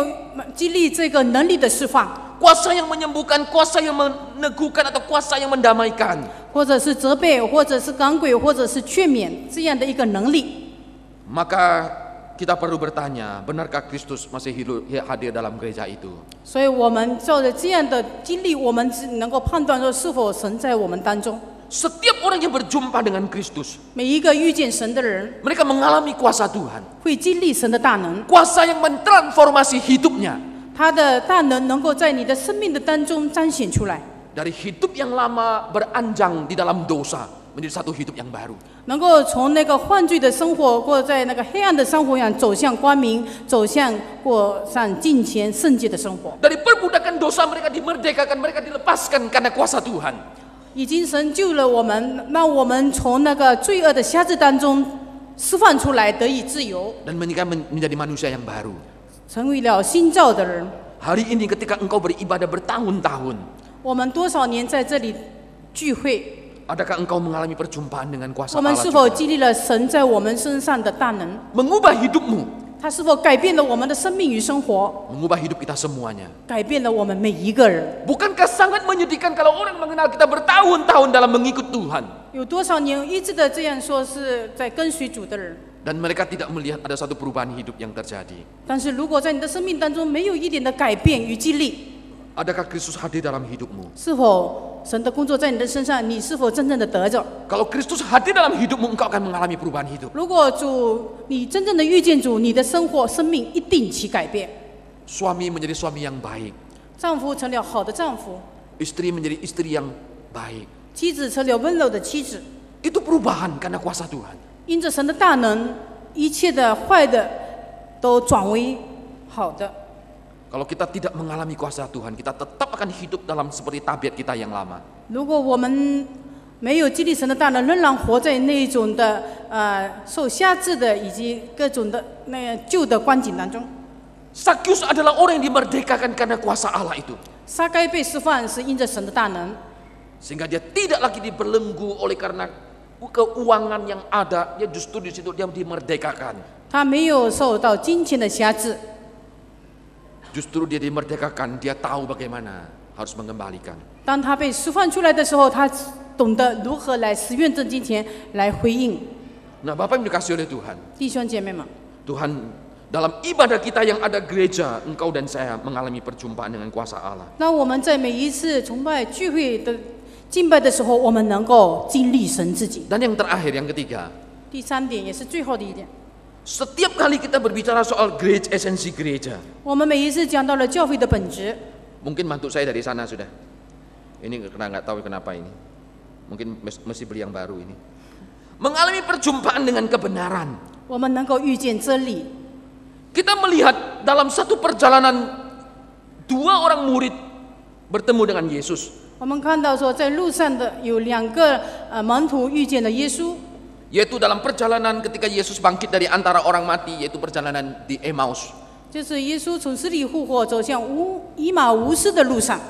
S1: 激励这个能力的释放，
S2: kuasa yang menyembuhkan, kuasa yang meneguhkan atau kuasa yang mendamaikan,
S1: 或者是责备，或者是赶鬼，或者是劝勉这样的一个能力，
S2: maka kita perlu bertanya, benarkah Kristus masih hadir dalam gereja itu?
S1: 所以我们照着这样的经历，我们只能够判断说是否神在我们当中。
S2: Setiap orang yang berjumpa dengan Kristus,
S1: 每一个遇见神的人，
S2: mereka mengalami kuasa Tuhan,
S1: 会经历神的大能，
S2: kuasa yang mentransformasi hidupnya
S1: 他的大能能够在你的生命的当中彰显出来，
S2: dari hidup yang lama beranjang di dalam dosa menjadi satu hidup yang baru.
S1: 能够从那个犯罪的生活，或者在那个黑暗的生活上走向光明，走向过上敬虔圣洁的生活。
S2: Dari perbudakan dosa mereka dimerdekakan, mereka dilepaskan karena kuasa Tuhan.
S1: 已经神救了我们，让我们从那个罪恶的辖制当中释放出来，得以自由，
S2: Dan menjadi manusia yang baru.
S1: 成为了新造的人。
S2: Hari ini ketika engkau beribadah bertahun-tahun,
S1: 我们多少年在这里聚会，
S2: adakah engkau mengalami perjumpaan dengan kuasa
S1: 我们
S2: Allah
S1: 是否
S2: juga?
S1: 经历了神在我们身上的大能？
S2: Mengubah hidupmu,
S1: 他是否改变了我们的生命与生活，
S2: mengubah hidup kita semuanya.
S1: 改变了我们每一个人？
S2: Bukankah sangat menyedihkan kalau orang mengenal kita bertahun-tahun dalam mengikut Tuhan,
S1: 有多少年一直的这样说是在跟随主的人？
S2: dan mereka tidak melihat ada satu perubahan hidup yang terjadi?
S1: 但是如果在你的生命当中没有一点的改变与激励，
S2: Adakah Kristus hadir dalam hidupmu?
S1: 是否神的工作在你的身上，你是否真正的得着？
S2: Kalau Kristus hadir dalam hidupmu, engkau akan mengalami perubahan hidup.
S1: 如果你真正的遇见主，你的生活生命一定起改变。
S2: Suami menjadi suami yang baik,
S1: 丈夫成了好的丈夫，
S2: istri menjadi istri yang baik.
S1: 妻子成了温柔的妻子。
S2: Itu perubahan karena kuasa Tuhan.
S1: 因着神的大能，一切的坏的都转为好的。
S2: Kalau kita tidak mengalami kuasa Tuhan, kita tetap akan hidup dalam seperti tabiat kita yang lama.
S1: 如果我们没有经历神的大能，仍然活在那一种的受辖制的以及各种的那旧的光景当中。
S2: Sakyus adalah orang yang dimerdekakan karena kuasa Allah itu.
S1: 撒该被释放是因着神的大能，
S2: Sehingga dia tidak lagi dibelenggu oleh karena keuangan yang ada, dia justru di situ dia dimerdekakan.
S1: 他没有受到金钱的辖制，
S2: Justru dia dimerdekakan, dia tahu bagaimana harus mengembalikan.
S1: 当他被释放出来的时候，他懂得如何来使用这金钱来回应。
S2: Nah, Bapak yang dikasihi oleh Tuhan,
S1: 弟兄姐妹们，
S2: Tuhan dalam ibadah kita yang ada gereja, engkau dan saya mengalami perjumpaan dengan kuasa Allah.
S1: 当我们在每一次崇拜聚会的敬拜的时候，我们能够经历神自己。
S2: Dan yang terakhir, yang ketiga,
S1: 第三点也是最后的一点，
S2: setiap kali kita berbicara soal gereja, esensi gereja,
S1: 我们每一次讲到了教会的本质。
S2: mungkin mantu saya dari sana sudah. Ini nggak tahu kenapa ini. Mungkin mesti beli yang baru ini. Mengalami perjumpaan dengan kebenaran.
S1: 我们能够遇见真理。
S2: Kita melihat dalam satu perjalanan dua orang murid bertemu dengan Yesus.
S1: 我们看到说，在路上的有两个门徒遇见了耶稣，
S2: Yaitu dalam perjalanan ketika Yesus bangkit dari antara orang mati, yaitu perjalanan di Emmaus.
S1: 就是耶稣从死里复活走向以马无斯的路上。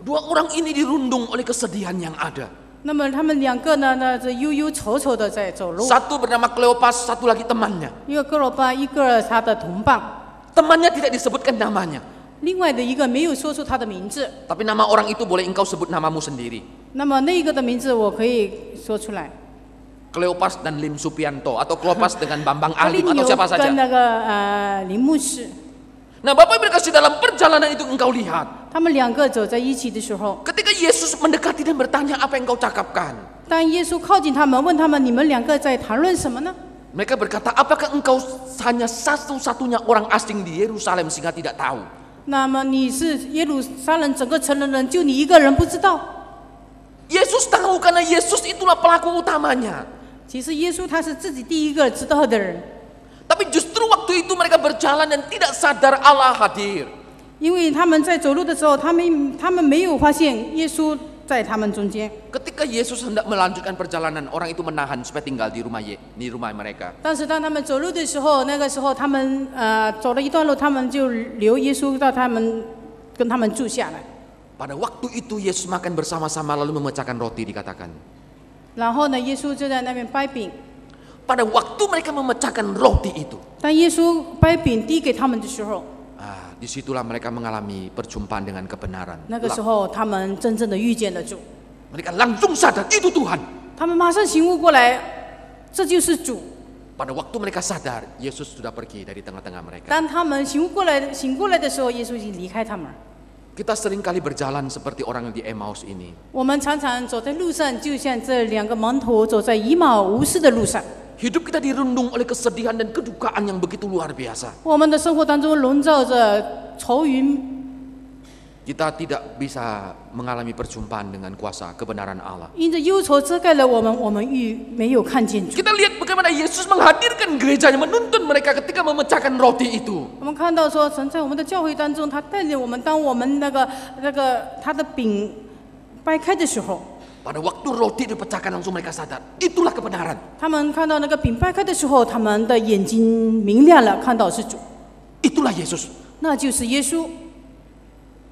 S2: Dua orang ini dirundung oleh kesedihan yang ada.
S1: 那么他们两个呢，这忧忧愁愁的在走路。
S2: Satu bernama Kleopas, satu lagi temannya.
S1: 一个哥罗巴，一个他的同伴，
S2: Temannya tidak disebutkan namanya.
S1: 另外的一个没有说出他的名字。
S2: Tapi nama orang itu boleh engkau sebut namamu sendiri.
S1: 那么那个的名字我可以说出来。
S2: Kleopas dan Lim Supianto, atau Kleopas dengan Bambang
S1: 格
S2: Alim
S1: 林
S2: atau
S1: 牛
S2: siapa
S1: 跟
S2: saja.
S1: 那个林牧师，
S2: Nah, Bapak Ibu dikasih dalam perjalanan itu engkau lihat.
S1: 他们两个走在一起的时候，
S2: Ketika Yesus mendekati dan bertanya apa yang engkau cakapkan.
S1: 当耶稣靠近他们，问他们：“你们两个在谈论什么呢？”
S2: Mereka berkata, apakah engkau hanya satu-satunya orang asing di Yerusalem sehingga tidak tahu?
S1: 那么你是耶路撒冷整个城的人，就你一个人不知道？
S2: Yesus tahu karena Yesus itulah pelaku utamanya.
S1: 其实耶稣他是自己第一个知道的人，
S2: Tapi justru waktu itu mereka berjalan dan tidak sadar Allah hadir.
S1: 因为他们在走路的时候，他们没有发现耶稣在他们中间。
S2: Ketika Yesus hendak melanjutkan perjalanan, orang itu menahan supaya tinggal di rumah mereka.
S1: 但是当他们走路的时候，那个时候他们走了一段路，他们就留耶稣到跟他们住下来。
S2: Pada waktu itu Yesus makan bersama-sama lalu memecahkan roti dikatakan.
S1: 然后呢，耶稣就在那边掰饼。
S2: Pada waktu mereka memecahkan roti itu,
S1: 当耶稣掰饼递给他们的时候，
S2: disitulah mereka mengalami perjumpaan dengan kebenaran.
S1: 那个时候他们真正的遇见了主，
S2: Mereka langsung sadar itu Tuhan.
S1: 他们马上醒悟过来，这就是主。
S2: Pada waktu mereka sadar, Yesus sudah pergi dari tengah-tengah mereka.
S1: 当他们醒过来的时候，耶稣已经离开他们。
S2: Kita seringkali berjalan seperti orang di Emmaus ini.
S1: 我们常常走在路上，就像这两个门徒走在以马无斯的路上。
S2: Hidup kita dirundung oleh kesedihan dan kedukaan yang begitu luar biasa.
S1: 我们的生活当中笼罩着愁云，
S2: Kita tidak bisa mengalami perjumpaan dengan kuasa kebenaran Allah.
S1: 因着忧愁遮盖了我们，我们没有看见主。
S2: Kita lihat bagaimana Yesus menghadirkan gerejanya, menuntun mereka ketika memecahkan roti itu.
S1: 我们看到说，神在我们的教会当中，他带领我们，当我们那个他的饼掰开的时候，
S2: Pada waktu roti dipecahkan langsung mereka sadar, itulah kebenaran.
S1: 他们看到那个饼掰开的时候，他们的眼睛明亮了，看到是主，
S2: Itulah Yesus.
S1: 那就是耶稣。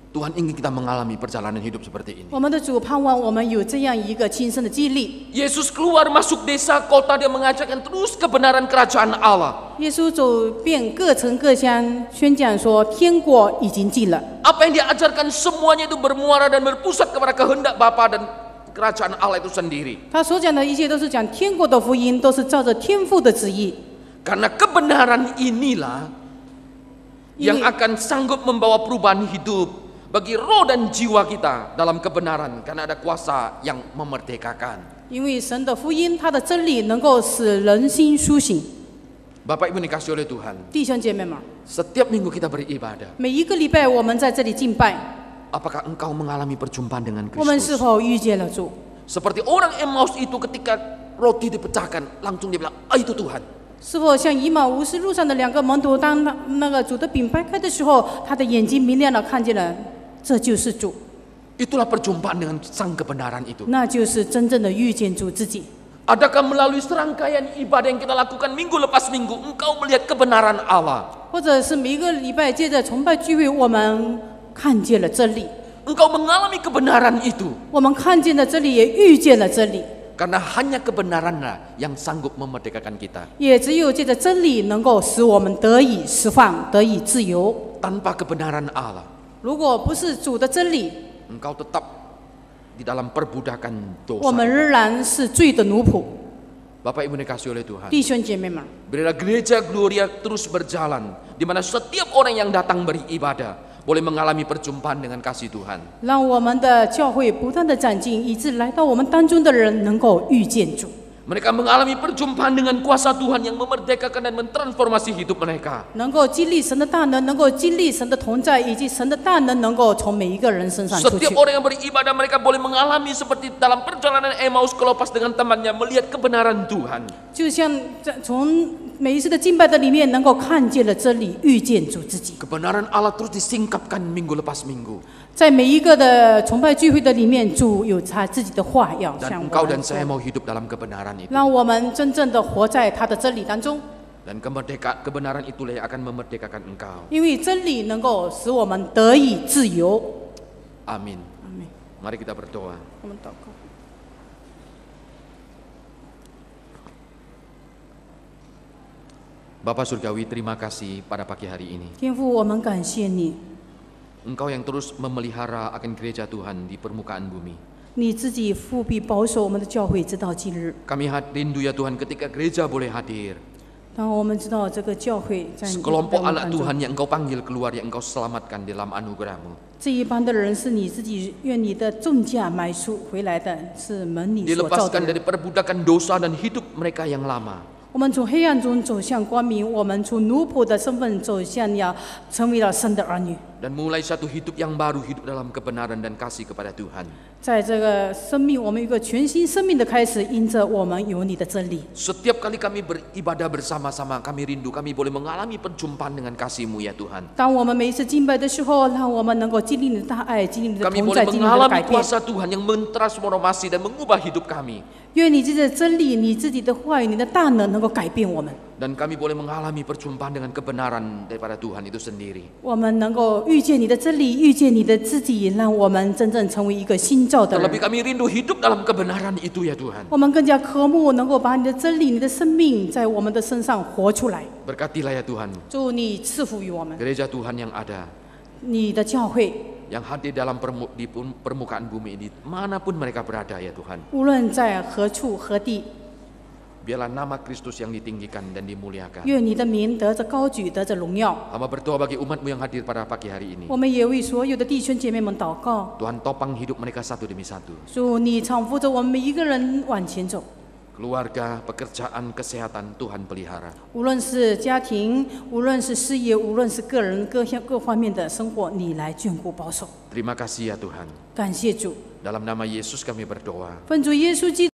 S2: Tuhan ingin kita mengalami perjalanan hidup seperti ini.
S1: 我们的主盼望我们有这样一个亲身的经历。
S2: Yesus keluar masuk desa kota, dia mengajarkan terus kebenaran kerajaan Allah.
S1: 耶稣走遍各城各乡，宣讲说天国已经近了。
S2: Apa yang dia ajarkan semuanya itu bermuara dan berpusat kepada kehendak Bapa dan kerajaan Allah itu sendiri.
S1: 他所讲的一切都是讲天国的福音，都是照着天父的旨意。
S2: Karena kebenaran inilah yang akan sanggup membawa perubahan hidup bagi roh dan jiwa kita dalam kebenaran, karena ada kuasa yang memerdekakan.
S1: 因为神的福音，他的真理能够使人心苏醒。
S2: Bapak Ibu dikasih oleh Tuhan,
S1: 弟兄姐妹们，
S2: setiap minggu kita beribadah.
S1: 每一个礼拜我们在这里敬拜，
S2: Apakah engkau mengalami perjumpaan dengan
S1: 我们是
S2: Kristus?
S1: 否遇见了主？
S2: Seperti orang Emmaus itu ketika roti dipecahkan, langsung dia bilang, itu Tuhan.
S1: 是否像以马忤斯路上的2个门徒，当那个主的饼掰开的时候，他的眼睛明亮了，看见了，这就是主。
S2: Itulah perjumpaan dengan sang kebenaran itu.
S1: 那就是真正的遇见主自己。
S2: Adakah melalui serangkaian ibadah yang kita lakukan minggu lepas minggu, engkau melihat kebenaran Allah?
S1: 或者是每一个礼拜接着崇拜聚会，我们看见了真理，
S2: Engkau mengalami kebenaran itu.
S1: 我们看见了真理，也遇见了真理。
S2: Karena hanya kebenaranlah yang sanggup memerdekakan kita.
S1: 也只有借着真理，能够使我们得以释放，得以自由。
S2: Tanpa kebenaran Allah,
S1: 如果不是主的真理，
S2: engkau tetap di dalam perbudakan
S1: 我们
S2: dosa.
S1: 仍然是罪的奴仆。
S2: Bapak Ibu dikasihi oleh Tuhan.
S1: 弟兄姐妹们，
S2: Biarlah gereja Gloria terus berjalan, di mana setiap orang yang datang beribadah boleh mengalami perjumpaan dengan kasih Tuhan.
S1: 让我们的教会不断的长进，以致来到我们当中的人能够遇见主。
S2: Mereka mengalami perjumpaan dengan kuasa Tuhan yang memerdekakan dan mentransformasi hidup mereka.
S1: 能够经历神的大能，能够经历神的同在，以及神的大能能够从每一个人身上出去。
S2: Setiap orang yang beribadah mereka boleh mengalami seperti dalam perjalanan Emmaus Kleopas dengan temannya melihat kebenaran Tuhan.
S1: 就像从每一次的敬拜的里面，能够看见了真理，遇见主自己。
S2: Kebenaran Allah terus disingkapkan minggu lepas minggu.
S1: 在每一个的崇拜聚会的里面，主有他自己的话要
S2: Dan
S1: 向
S2: engkau
S1: 我
S2: dan
S1: 们
S2: saya
S1: 说，
S2: mau hidup dalam kebenaran itu.
S1: 让我们真正的活在他的真理当中，
S2: Dan kebenaran itulah yang akan memerdekakan engkau.
S1: 因为真理能够使我们得以自由。
S2: Amin.
S1: 阿门。
S2: Mari kita berdoa.
S1: 我们祷告。
S2: Bapak Surgawi, terima kasih pada pagi hari ini.
S1: 天父，我们感谢你，
S2: Engkau yang terus memelihara akan gereja Tuhan di permukaan bumi.
S1: 你自己复辟保守我们的教会直到今日。
S2: Kami rindu ya Tuhan ketika gereja boleh hadir.
S1: 当我们知道这个教会在你
S2: Sekelompok
S1: 在我们
S2: anak
S1: 当中
S2: Tuhan yang Engkau panggil keluar, yang Engkau selamatkan dalam anugerah-Mu.
S1: 这一班的人是你自己愿你的重价买赎回来的，是门你所造的
S2: Dilepaskan
S1: 人。
S2: dari perbudakan dosa dan hidup mereka yang lama.
S1: 我们从黑暗中走向光明，我们从奴仆的身份走向要成为了神的儿女。
S2: Dan mulai satu hidup yang baru, hidup dalam kebenaran dan kasih kepada Tuhan.
S1: 在这个生命，我们有一个全新生命的开始，因着我们有你的真理。
S2: Setiap kali kami beribadah bersama-sama, kami rindu kami boleh mengalami perjumpaan dengan kasih-Mu ya Tuhan.
S1: 当我们每一次敬拜的时候，让我们能够经历你的大爱，经历你的
S2: Kami
S1: 同在，
S2: boleh
S1: 经历你的改
S2: mengalami
S1: 变。
S2: kuasa Tuhan yang mentransformasi dan mengubah hidup kami.
S1: 愿你这些真理、你自己的话语、你的大能能够改变我们，
S2: Dan kami boleh mengalami perjumpaan dengan kebenaran daripada Tuhan itu sendiri.
S1: 我们能够遇见你的真理，遇见你的自己，让我们真正成为一个新造的
S2: Terlebih
S1: 人。
S2: kami rindu hidup dalam kebenaran itu ya Tuhan.
S1: 我们更加渴慕能够把你的真理、你的生命在我们的身上活出来。
S2: Berkatilah ya Tuhan,
S1: 祝你赐福于我们，
S2: gereja Tuhan yang ada,
S1: 你的教会，
S2: yang hadir dalam di permukaan bumi ini, manapun mereka berada ya Tuhan.
S1: 无论在何处何地，
S2: Biarlah nama Kristus yang ditinggikan dan dimuliakan.
S1: 愿你的名得着高举，得着荣耀。
S2: Hamba berdoa bagi umat-Mu yang hadir pada pagi hari ini.
S1: 我们也为所有的弟兄姐妹们祷告，
S2: Tuhan topang hidup mereka satu demi satu.
S1: 主你搀扶着我们每一个人往前走。
S2: Keluarga, pekerjaan, kesehatan, Tuhan pelihara.
S1: 无论是家庭，无论是事业，无论是个人各方面的生活，你来眷顾保守。
S2: Terima kasih ya Tuhan.
S1: 感谢主，
S2: Dalam nama Yesus kami berdoa.
S1: 奉主耶稣基督。